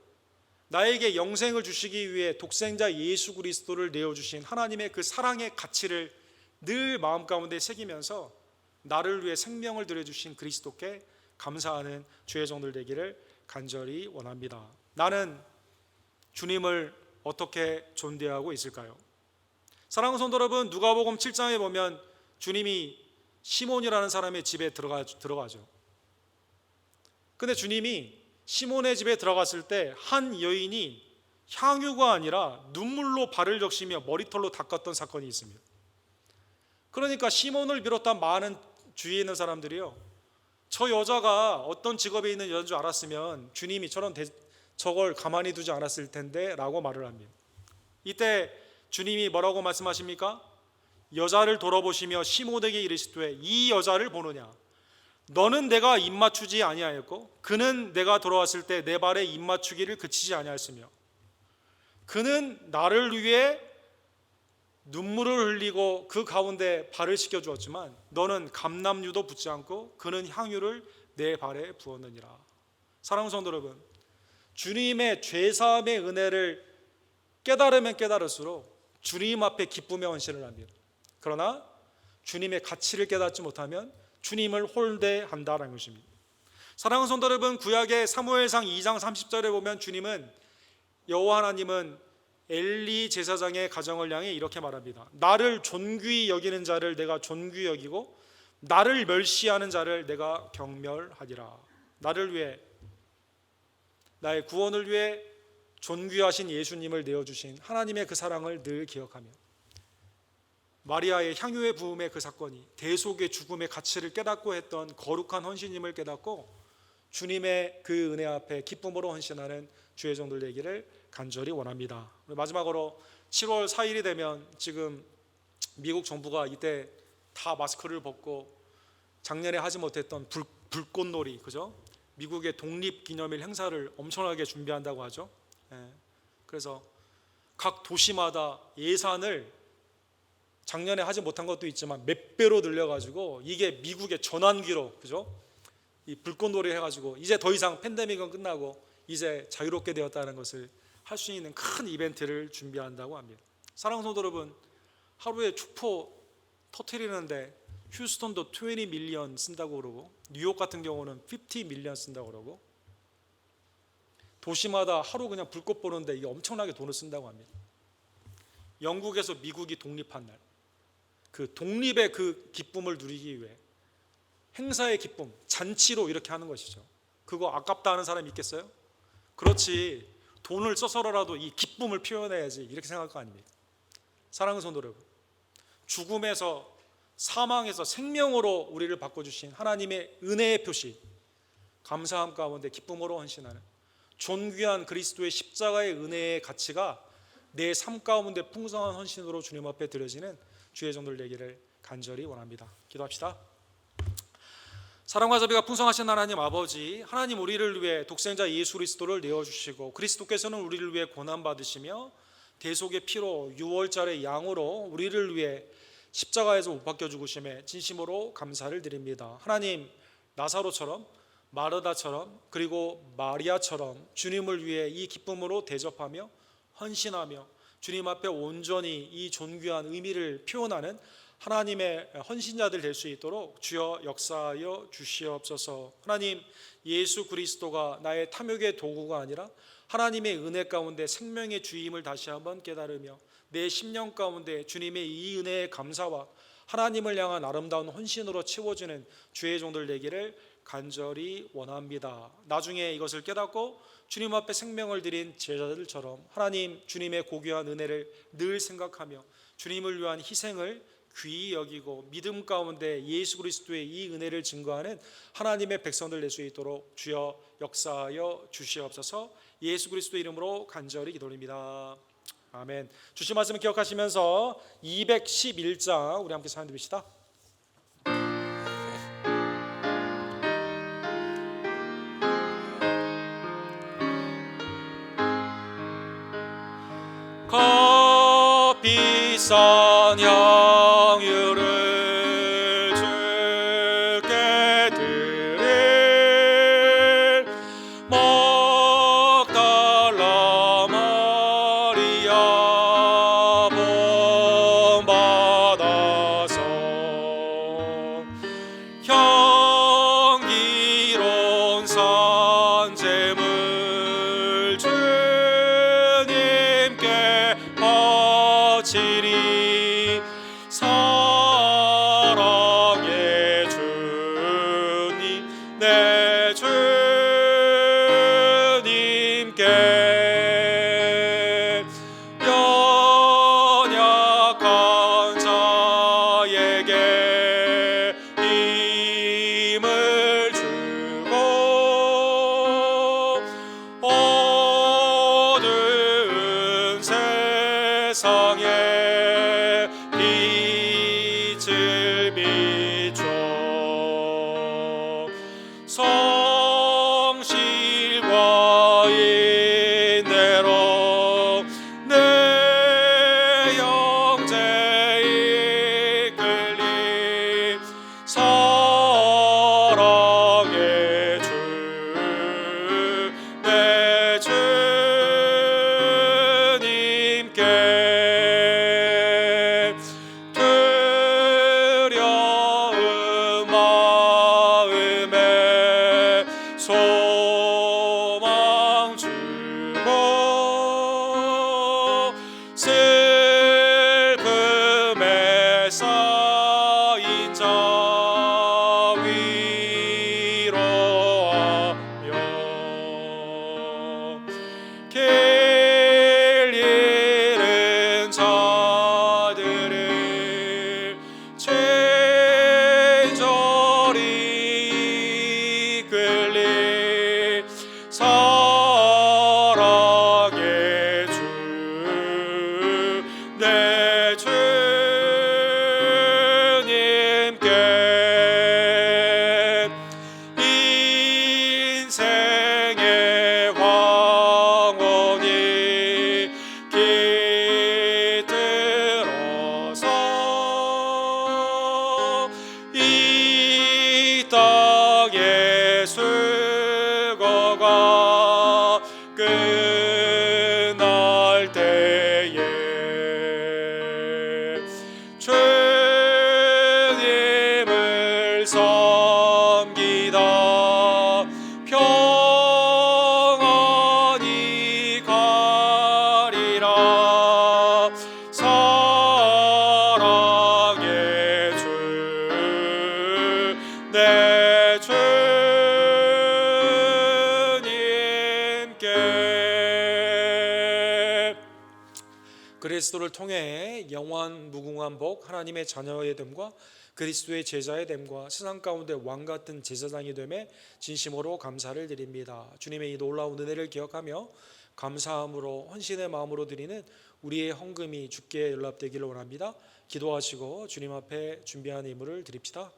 나에게 영생을 주시기 위해 독생자 예수 그리스도를 내어주신 하나님의 그 사랑의 가치를 늘 마음 가운데 새기면서 나를 위해 생명을 들여주신 그리스도께 감사하는 주의 종들 되기를 간절히 원합니다. 나는 주님을 어떻게 존대하고 있을까요? 사랑하는 성도 여러분, 누가복음 7장에 보면 주님이 시몬이라는 사람의 집에 들어가죠. 근데 주님이 시몬의 집에 들어갔을 때 한 여인이 향유가 아니라 눈물로 발을 적시며 머리털로 닦았던 사건이 있습니다. 그러니까 시몬을 비롯한 많은 주위에 있는 사람들이요, 저 여자가 어떤 직업에 있는 여자인 줄 알았으면 주님이 저걸 가만히 두지 않았을 텐데 라고 말을 합니다. 이때 주님이 뭐라고 말씀하십니까? 여자를 돌아보시며 시몬에게 이르시되 이 여자를 보느냐? 너는 내가 입맞추지 아니하였고 그는 내가 돌아왔을 때 내 발에 입맞추기를 그치지 아니하였으며 그는 나를 위해 눈물을 흘리고 그 가운데 발을 씻겨 주었지만 너는 감람유도 붓지 않고 그는 향유를 내 발에 부었느니라. 사랑하는 성도 여러분, 주님의 죄사함의 은혜를 깨달으면 깨달을수록 주님 앞에 기쁨의 헌신을 합니다. 그러나 주님의 가치를 깨닫지 못하면 주님을 홀대한다는 것입니다. 사랑하는 성도 여러분, 구약의 사무엘상 2장 30절에 보면 주님은, 여호와 하나님은 엘리 제사장의 가정을 향해 이렇게 말합니다. 나를 존귀히 여기는 자를 내가 존귀히 여기고 나를 멸시하는 자를 내가 경멸하리라. 나를 위해, 나의 구원을 위해 존귀하신 예수님을 내어주신 하나님의 그 사랑을 늘 기억하며, 마리아의 향유의 부음의 그 사건이 대속의 죽음의 가치를 깨닫고 했던 거룩한 헌신임을 깨닫고 주님의 그 은혜 앞에 기쁨으로 헌신하는 주의 종들 되기를 간절히 원합니다. 마지막으로 7월 4일이 되면 지금 미국 정부가 이때 다 마스크를 벗고 작년에 하지 못했던 불꽃놀이, 그죠? 미국의 독립기념일 행사를 엄청나게 준비한다고 하죠. 그래서 각 도시마다 예산을 작년에 하지 못한 것도 있지만 몇 배로 늘려가지고, 이게 미국의 전환기로, 그죠? 이 불꽃놀이 해가지고 이제 더 이상 팬데믹은 끝나고 이제 자유롭게 되었다는 것을 할 수 있는 큰 이벤트를 준비한다고 합니다. 사랑하는 성도 여러분, 하루에 축포 터트리는데 휴스턴도 20 밀리언 쓴다고 그러고, 뉴욕 같은 경우는 50 밀리언 쓴다고 그러고, 도시마다 하루 그냥 불꽃 보는데 이게 엄청나게 돈을 쓴다고 합니다. 영국에서 미국이 독립한 날, 그 독립의 그 기쁨을 누리기 위해 행사의 기쁨, 잔치로 이렇게 하는 것이죠. 그거 아깝다 하는 사람이 있겠어요? 그렇지, 돈을 써서라도 이 기쁨을 표현해야지, 이렇게 생각할 거 아닙니까? 사랑하는 성도 여러분, 죽음에서, 사망에서 생명으로 우리를 바꿔주신 하나님의 은혜의 표시, 감사함 가운데 기쁨으로 헌신하는 존귀한 그리스도의 십자가의 은혜의 가치가 내 삶 가운데 풍성한 헌신으로 주님 앞에 드려지는 주의 종들 되기를 간절히 원합니다. 기도합시다. 사랑과 자비가 풍성하신 하나님 아버지, 하나님 우리를 위해 독생자 예수 그리스도를 내어주시고 그리스도께서는 우리를 위해 고난받으시며 대속의 피로 유월절의 양으로 우리를 위해 십자가에서 못 박혀 죽으심에 진심으로 감사를 드립니다. 하나님, 나사로처럼, 마르다처럼, 그리고 마리아처럼 주님을 위해 이 기쁨으로 대접하며 헌신하며 주님 앞에 온전히 이 존귀한 의미를 표현하는 하나님의 헌신자들 될 수 있도록 주여 역사하여 주시옵소서. 하나님, 예수 그리스도가 나의 탐욕의 도구가 아니라 하나님의 은혜 가운데 생명의 주임을 다시 한번 깨달으며 내 심령 가운데 주님의 이 은혜의 감사와 하나님을 향한 아름다운 헌신으로 채워지는 주의 종들 되기를 간절히 원합니다. 나중에 이것을 깨닫고 주님 앞에 생명을 드린 제자들처럼 하나님, 주님의 고귀한 은혜를 늘 생각하며 주님을 위한 희생을 귀히 여기고 믿음 가운데 예수 그리스도의 이 은혜를 증거하는 하나님의 백성들 될 수 있도록 주여 역사하여 주시옵소서. 예수 그리스도 이름으로 간절히 기도드립니다. 아멘. 주신 말씀을 기억하시면서 211장 우리 함께 사연 드립시다. 값비싼 향유를 주께 드릴 막달라 마리아 본받아서 향기로운 산재물 주님께 바치리. 사랑의 주님, 내 주님께 연약한 자에게 힘을 주고 어두운 세상에 빛을 비춰 성실과 인내로 내 영제 이끌리. 사랑의 주, 내 주님께 소망 주고 슬픔에 쌓인 자 위로하며 길 잃은 자들을 친절히 이끌리 사랑의 주 내 주님께 인생의 황혼이 깃들어서 이 땅의 수고가 끝날 때에 주님을 섬기다 평안히 가리라 사랑의 주 내 주님께 그리스도를 통해 영원 무궁한 복 하나님의 자녀의 됨과 그리스도의 제자의 됨과 세상 가운데 왕 같은 제사장이 됨에 진심으로 감사를 드립니다. 주님의 이 놀라운 은혜를 기억하며 감사함으로 헌신의 마음으로 드리는 우리의 헌금이 주께 연락되기를 원합니다. 기도하시고 주님 앞에 준비한 예물을 드립시다.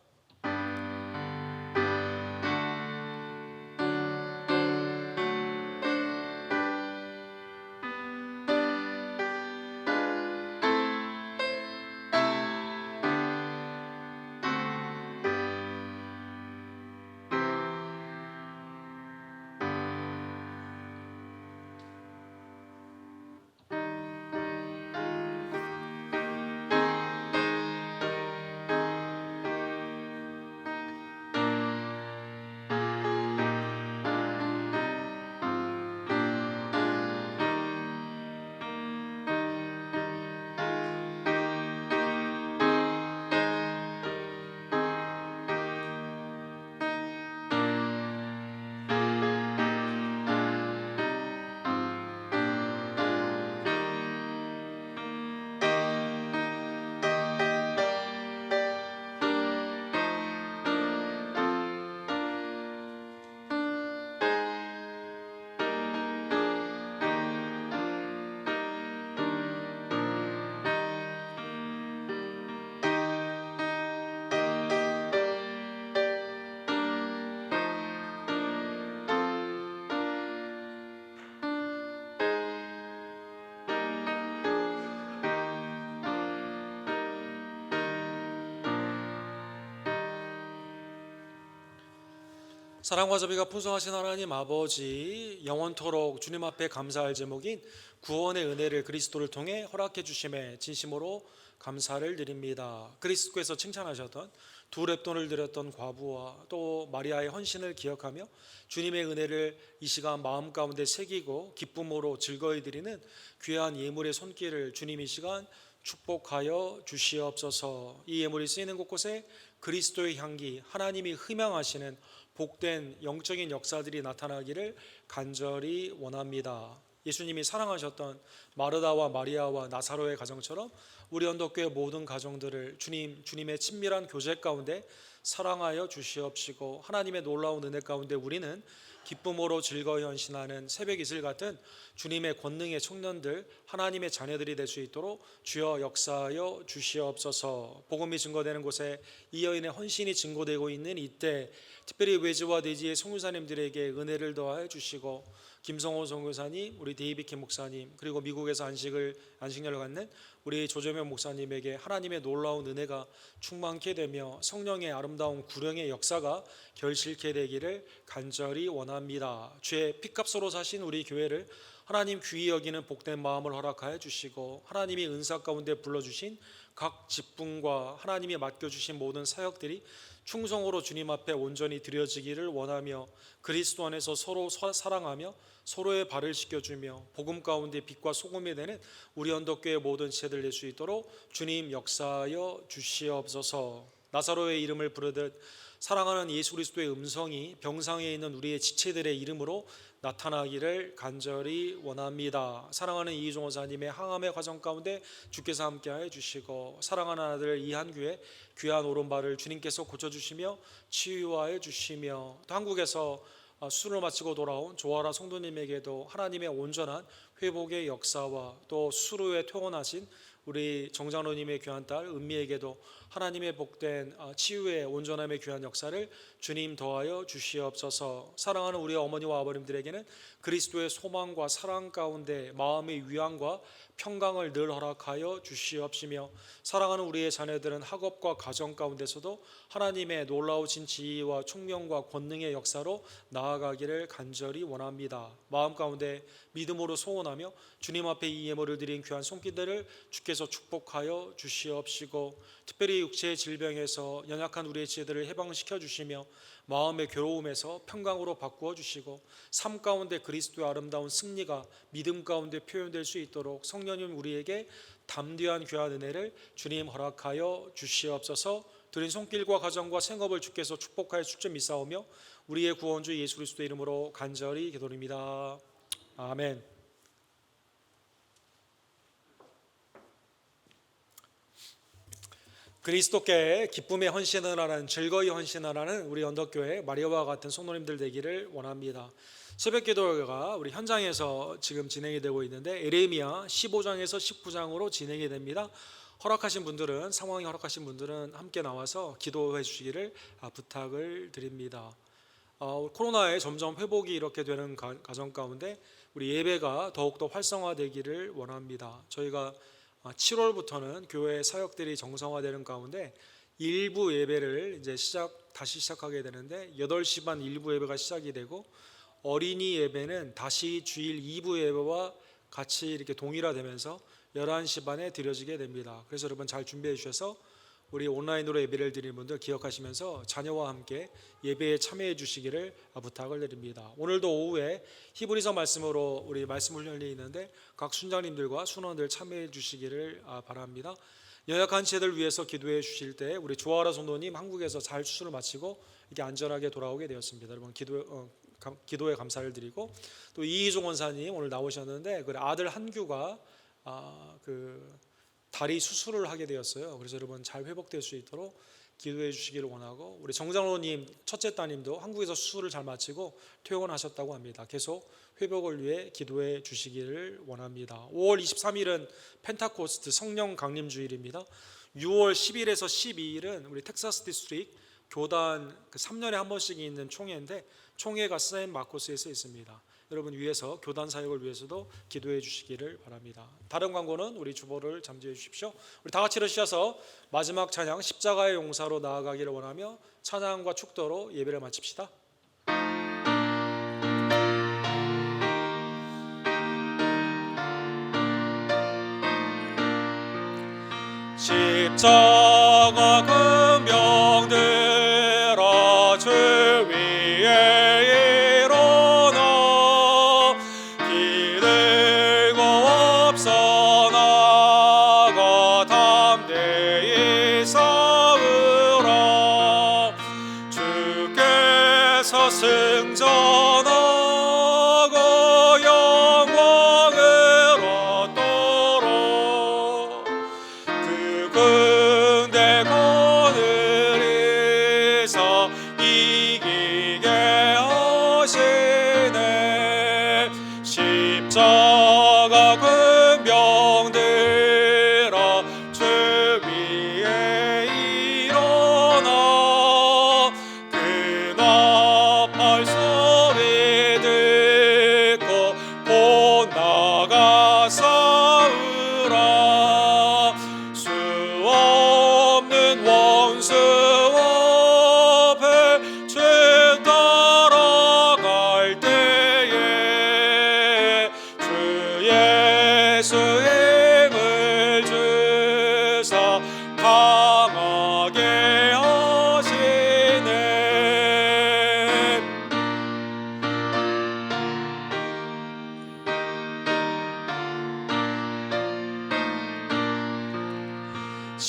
사랑과 자비가 풍성하신 하나님 아버지, 영원토록 주님 앞에 감사할 제목인 구원의 은혜를 그리스도를 통해 허락해 주심에 진심으로 감사를 드립니다. 그리스도께서 칭찬하셨던 두 렙돈을 드렸던 과부와 또 마리아의 헌신을 기억하며 주님의 은혜를 이 시간 마음 가운데 새기고 기쁨으로 즐거이 드리는 귀한 예물의 손길을 주님 이 시간 축복하여 주시옵소서. 이 예물이 쓰이는 곳곳에 그리스도의 향기, 하나님이 흠양하시는 복된 영적인 역사들이 나타나기를 간절히 원합니다. 예수님이 사랑하셨던 마르다와 마리아와 나사로의 가정처럼 우리 언덕교회 모든 가정들을 주님의 친밀한 교제 가운데 사랑하여 주시옵시고, 하나님의 놀라운 은혜 가운데 우리는 기쁨으로 즐거이 헌신하는 새벽 이슬 같은 주님의 권능의 청년들, 하나님의 자녀들이 될 수 있도록 주여 역사하여 주시옵소서. 복음이 증거되는 곳에 이 여인의 헌신이 증거되고 있는 이때 특별히 외지와 내지의 선교사님들에게 은혜를 더하여 주시고, 김성호 선교사님, 우리 데이비킴 목사님, 그리고 미국에서 안식년을 갖는 우리 조재명 목사님에게 하나님의 놀라운 은혜가 충만케 되며 성령의 아름다운 구령의 역사가 결실케 되기를 간절히 원합니다. 주의 피값으로 사신 우리 교회를 하나님 귀히 여기는 복된 마음을 허락하여 주시고, 하나님이 은사 가운데 불러주신 각 직분과 하나님이 맡겨주신 모든 사역들이 충성으로 주님 앞에 온전히 드려지기를 원하며 그리스도 안에서 서로 사랑하며 서로의 발을 씻겨주며 복음 가운데 빛과 소금이 되는 우리 언덕교회 모든 지체들 낼 수 있도록 주님 역사하여 주시옵소서. 나사로의 이름을 부르듯 사랑하는 예수 그리스도의 음성이 병상에 있는 우리의 지체들의 이름으로 나타나기를 간절히 원합니다. 사랑하는 이희종 원사님의 항암의 과정 가운데 주께서 함께하여 주시고 사랑하는 아들 이한규의 귀한 오른발을 주님께서 고쳐주시며 치유하여 주시며 또 한국에서 수술을 마치고 돌아온 조아라 성도님에게도 하나님의 온전한 회복의 역사와 또 수술 후에 퇴원하신 우리 정장로님의 귀한 딸 은미에게도 하나님의 복된 치유의 온전함의 귀한 역사를 주님 더하여 주시옵소서. 사랑하는 우리 어머니와 아버님들에게는 그리스도의 소망과 사랑 가운데 마음의 위안과 평강을 늘 허락하여 주시옵시며 사랑하는 우리의 자녀들은 학업과 가정 가운데서도 하나님의 놀라우신 지혜와 총명과 권능의 역사로 나아가기를 간절히 원합니다. 마음 가운데 믿음으로 소원하며 주님 앞에 이 예물을 드린 귀한 손길들을 주께서 축복하여 주시옵시고 특별히 육체의 질병에서 연약한 우리의 지체들을 해방시켜 주시며 마음의 괴로움에서 평강으로 바꾸어 주시고 삶 가운데 그리스도의 아름다운 승리가 믿음 가운데 표현될 수 있도록 성령님 우리에게 담대한 귀한 은혜를 주님 허락하여 주시옵소서. 드린 손길과 가정과 생업을 주께서 축복하여 축전 미사오며 우리의 구원주 예수 그리스도의 이름으로 간절히 기도드립니다. 아멘. 그리스도께 기쁨에 헌신하라는 즐거이 헌신하라는 우리 언덕교회 마리아와 같은 성도님들 되기를 원합니다. 새벽 기도가 우리 현장에서 지금 진행이 되고 있는데 에레미야 15장에서 19장으로 진행이 됩니다. 허락하신 분들은 상황이 허락하신 분들은 함께 나와서 기도해 주시기를 부탁을 드립니다. 코로나에 점점 회복이 이렇게 되는 가정 가운데 우리 예배가 더욱더 활성화되기를 원합니다. 저희가 7월부터는 교회 사역들이 정상화되는 가운데 일부 예배를 이제 다시 시작하게 되는데 8시 반 일부 예배가 시작이 되고 어린이 예배는 다시 주일 2부 예배와 같이 이렇게 동일화되면서 11시 반에 드려지게 됩니다. 그래서 여러분 잘 준비해 주셔서 우리 온라인으로 예배를 드리는 분들 기억하시면서 자녀와 함께 예배에 참여해 주시기를 부탁을 드립니다. 오늘도 오후에 히브리서 말씀으로 우리 말씀 훈련이 있는데 각 순장님들과 순원들 참여해 주시기를 바랍니다. 연약한 지체들 위해서 기도해 주실 때 우리 조아라 성도님 한국에서 잘 수술을 마치고 이렇게 안전하게 돌아오게 되었습니다. 여러분 기도에 감사를 드리고 또 이희종 원사님 오늘 나오셨는데 그 아들 한규가 다리 수술을 하게 되었어요. 그래서 여러분 잘 회복될 수 있도록 기도해 주시기를 원하고 우리 정장로님 첫째 따님도 한국에서 수술을 잘 마치고 퇴원하셨다고 합니다. 계속 회복을 위해 기도해 주시기를 원합니다. 5월 23일은 펜타코스트 성령 강림 주일입니다. 6월 10일에서 12일은 우리 텍사스 디스트릭 교단 3년에 한 번씩 있는 총회인데 총회가 샌 마코스에서 있습니다. 여러분 위해서 교단 사역을 위해서도 기도해 주시기를 바랍니다. 다른 광고는 우리 주보를 잠재해 주십시오. 우리 다 같이 일어서셔서 마지막 찬양 십자가의 용사로 나아가기를 원하며 찬양과 축도로 예배를 마칩시다. 십자가 금병들아 주 위에 일어나 기들고 앞서 나가 담대히 싸우라. 주께서 승전하고 영광을 얻도록 근데 거느리사 이기게 하시네. 십자가 금병들아 주 위에 일어나 그 나팔 소리 듣고 곧 나가 싸우라. 수 없는 원수 앞에 죄 따라갈 때에 주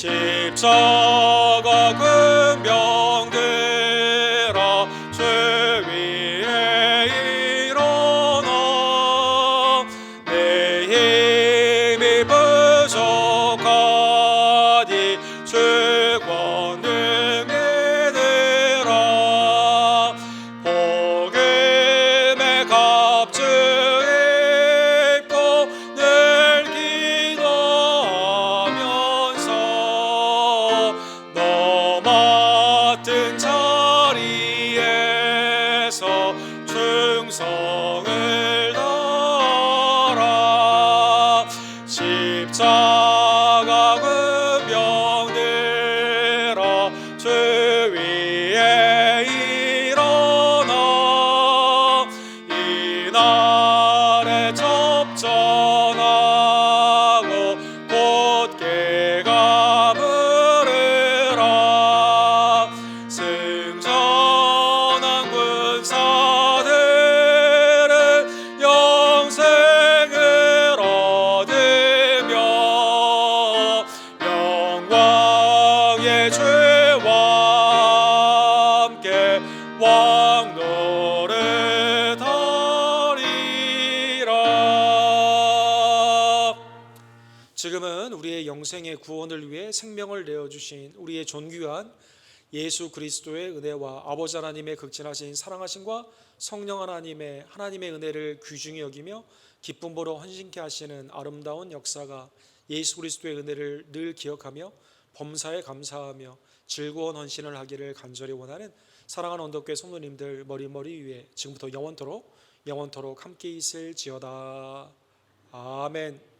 십자가 금병들아 주 위에 일어나 내 힘이 부족하니 주 권능이 들어 복음의 값주 입고 늘 기도하면서 너 맡은 자리에서 충성을 다하라 십자가 금병들아 주 위에 일어나 이날에 접전하고 곧게 가부르라 승전한 군사들은 영생을 얻으며 영광의 주와 함께 왕노릇하리라. 지금은 우리의 영생의 구원을 위해 생명을 내어주신 우리의 존귀한 예수 그리스도의 은혜와 아버지 하나님의 극진하신 사랑하심과 성령 하나님의 은혜를 귀중히 여기며 기쁨으로 헌신케 하시는 아름다운 역사가 예수 그리스도의 은혜를 늘 기억하며 범사에 감사하며 즐거운 헌신을 하기를 간절히 원하는 사랑하는 언덕교회 성도님들 머리머리 위에 지금부터 영원토록 함께 있을지어다. 아멘.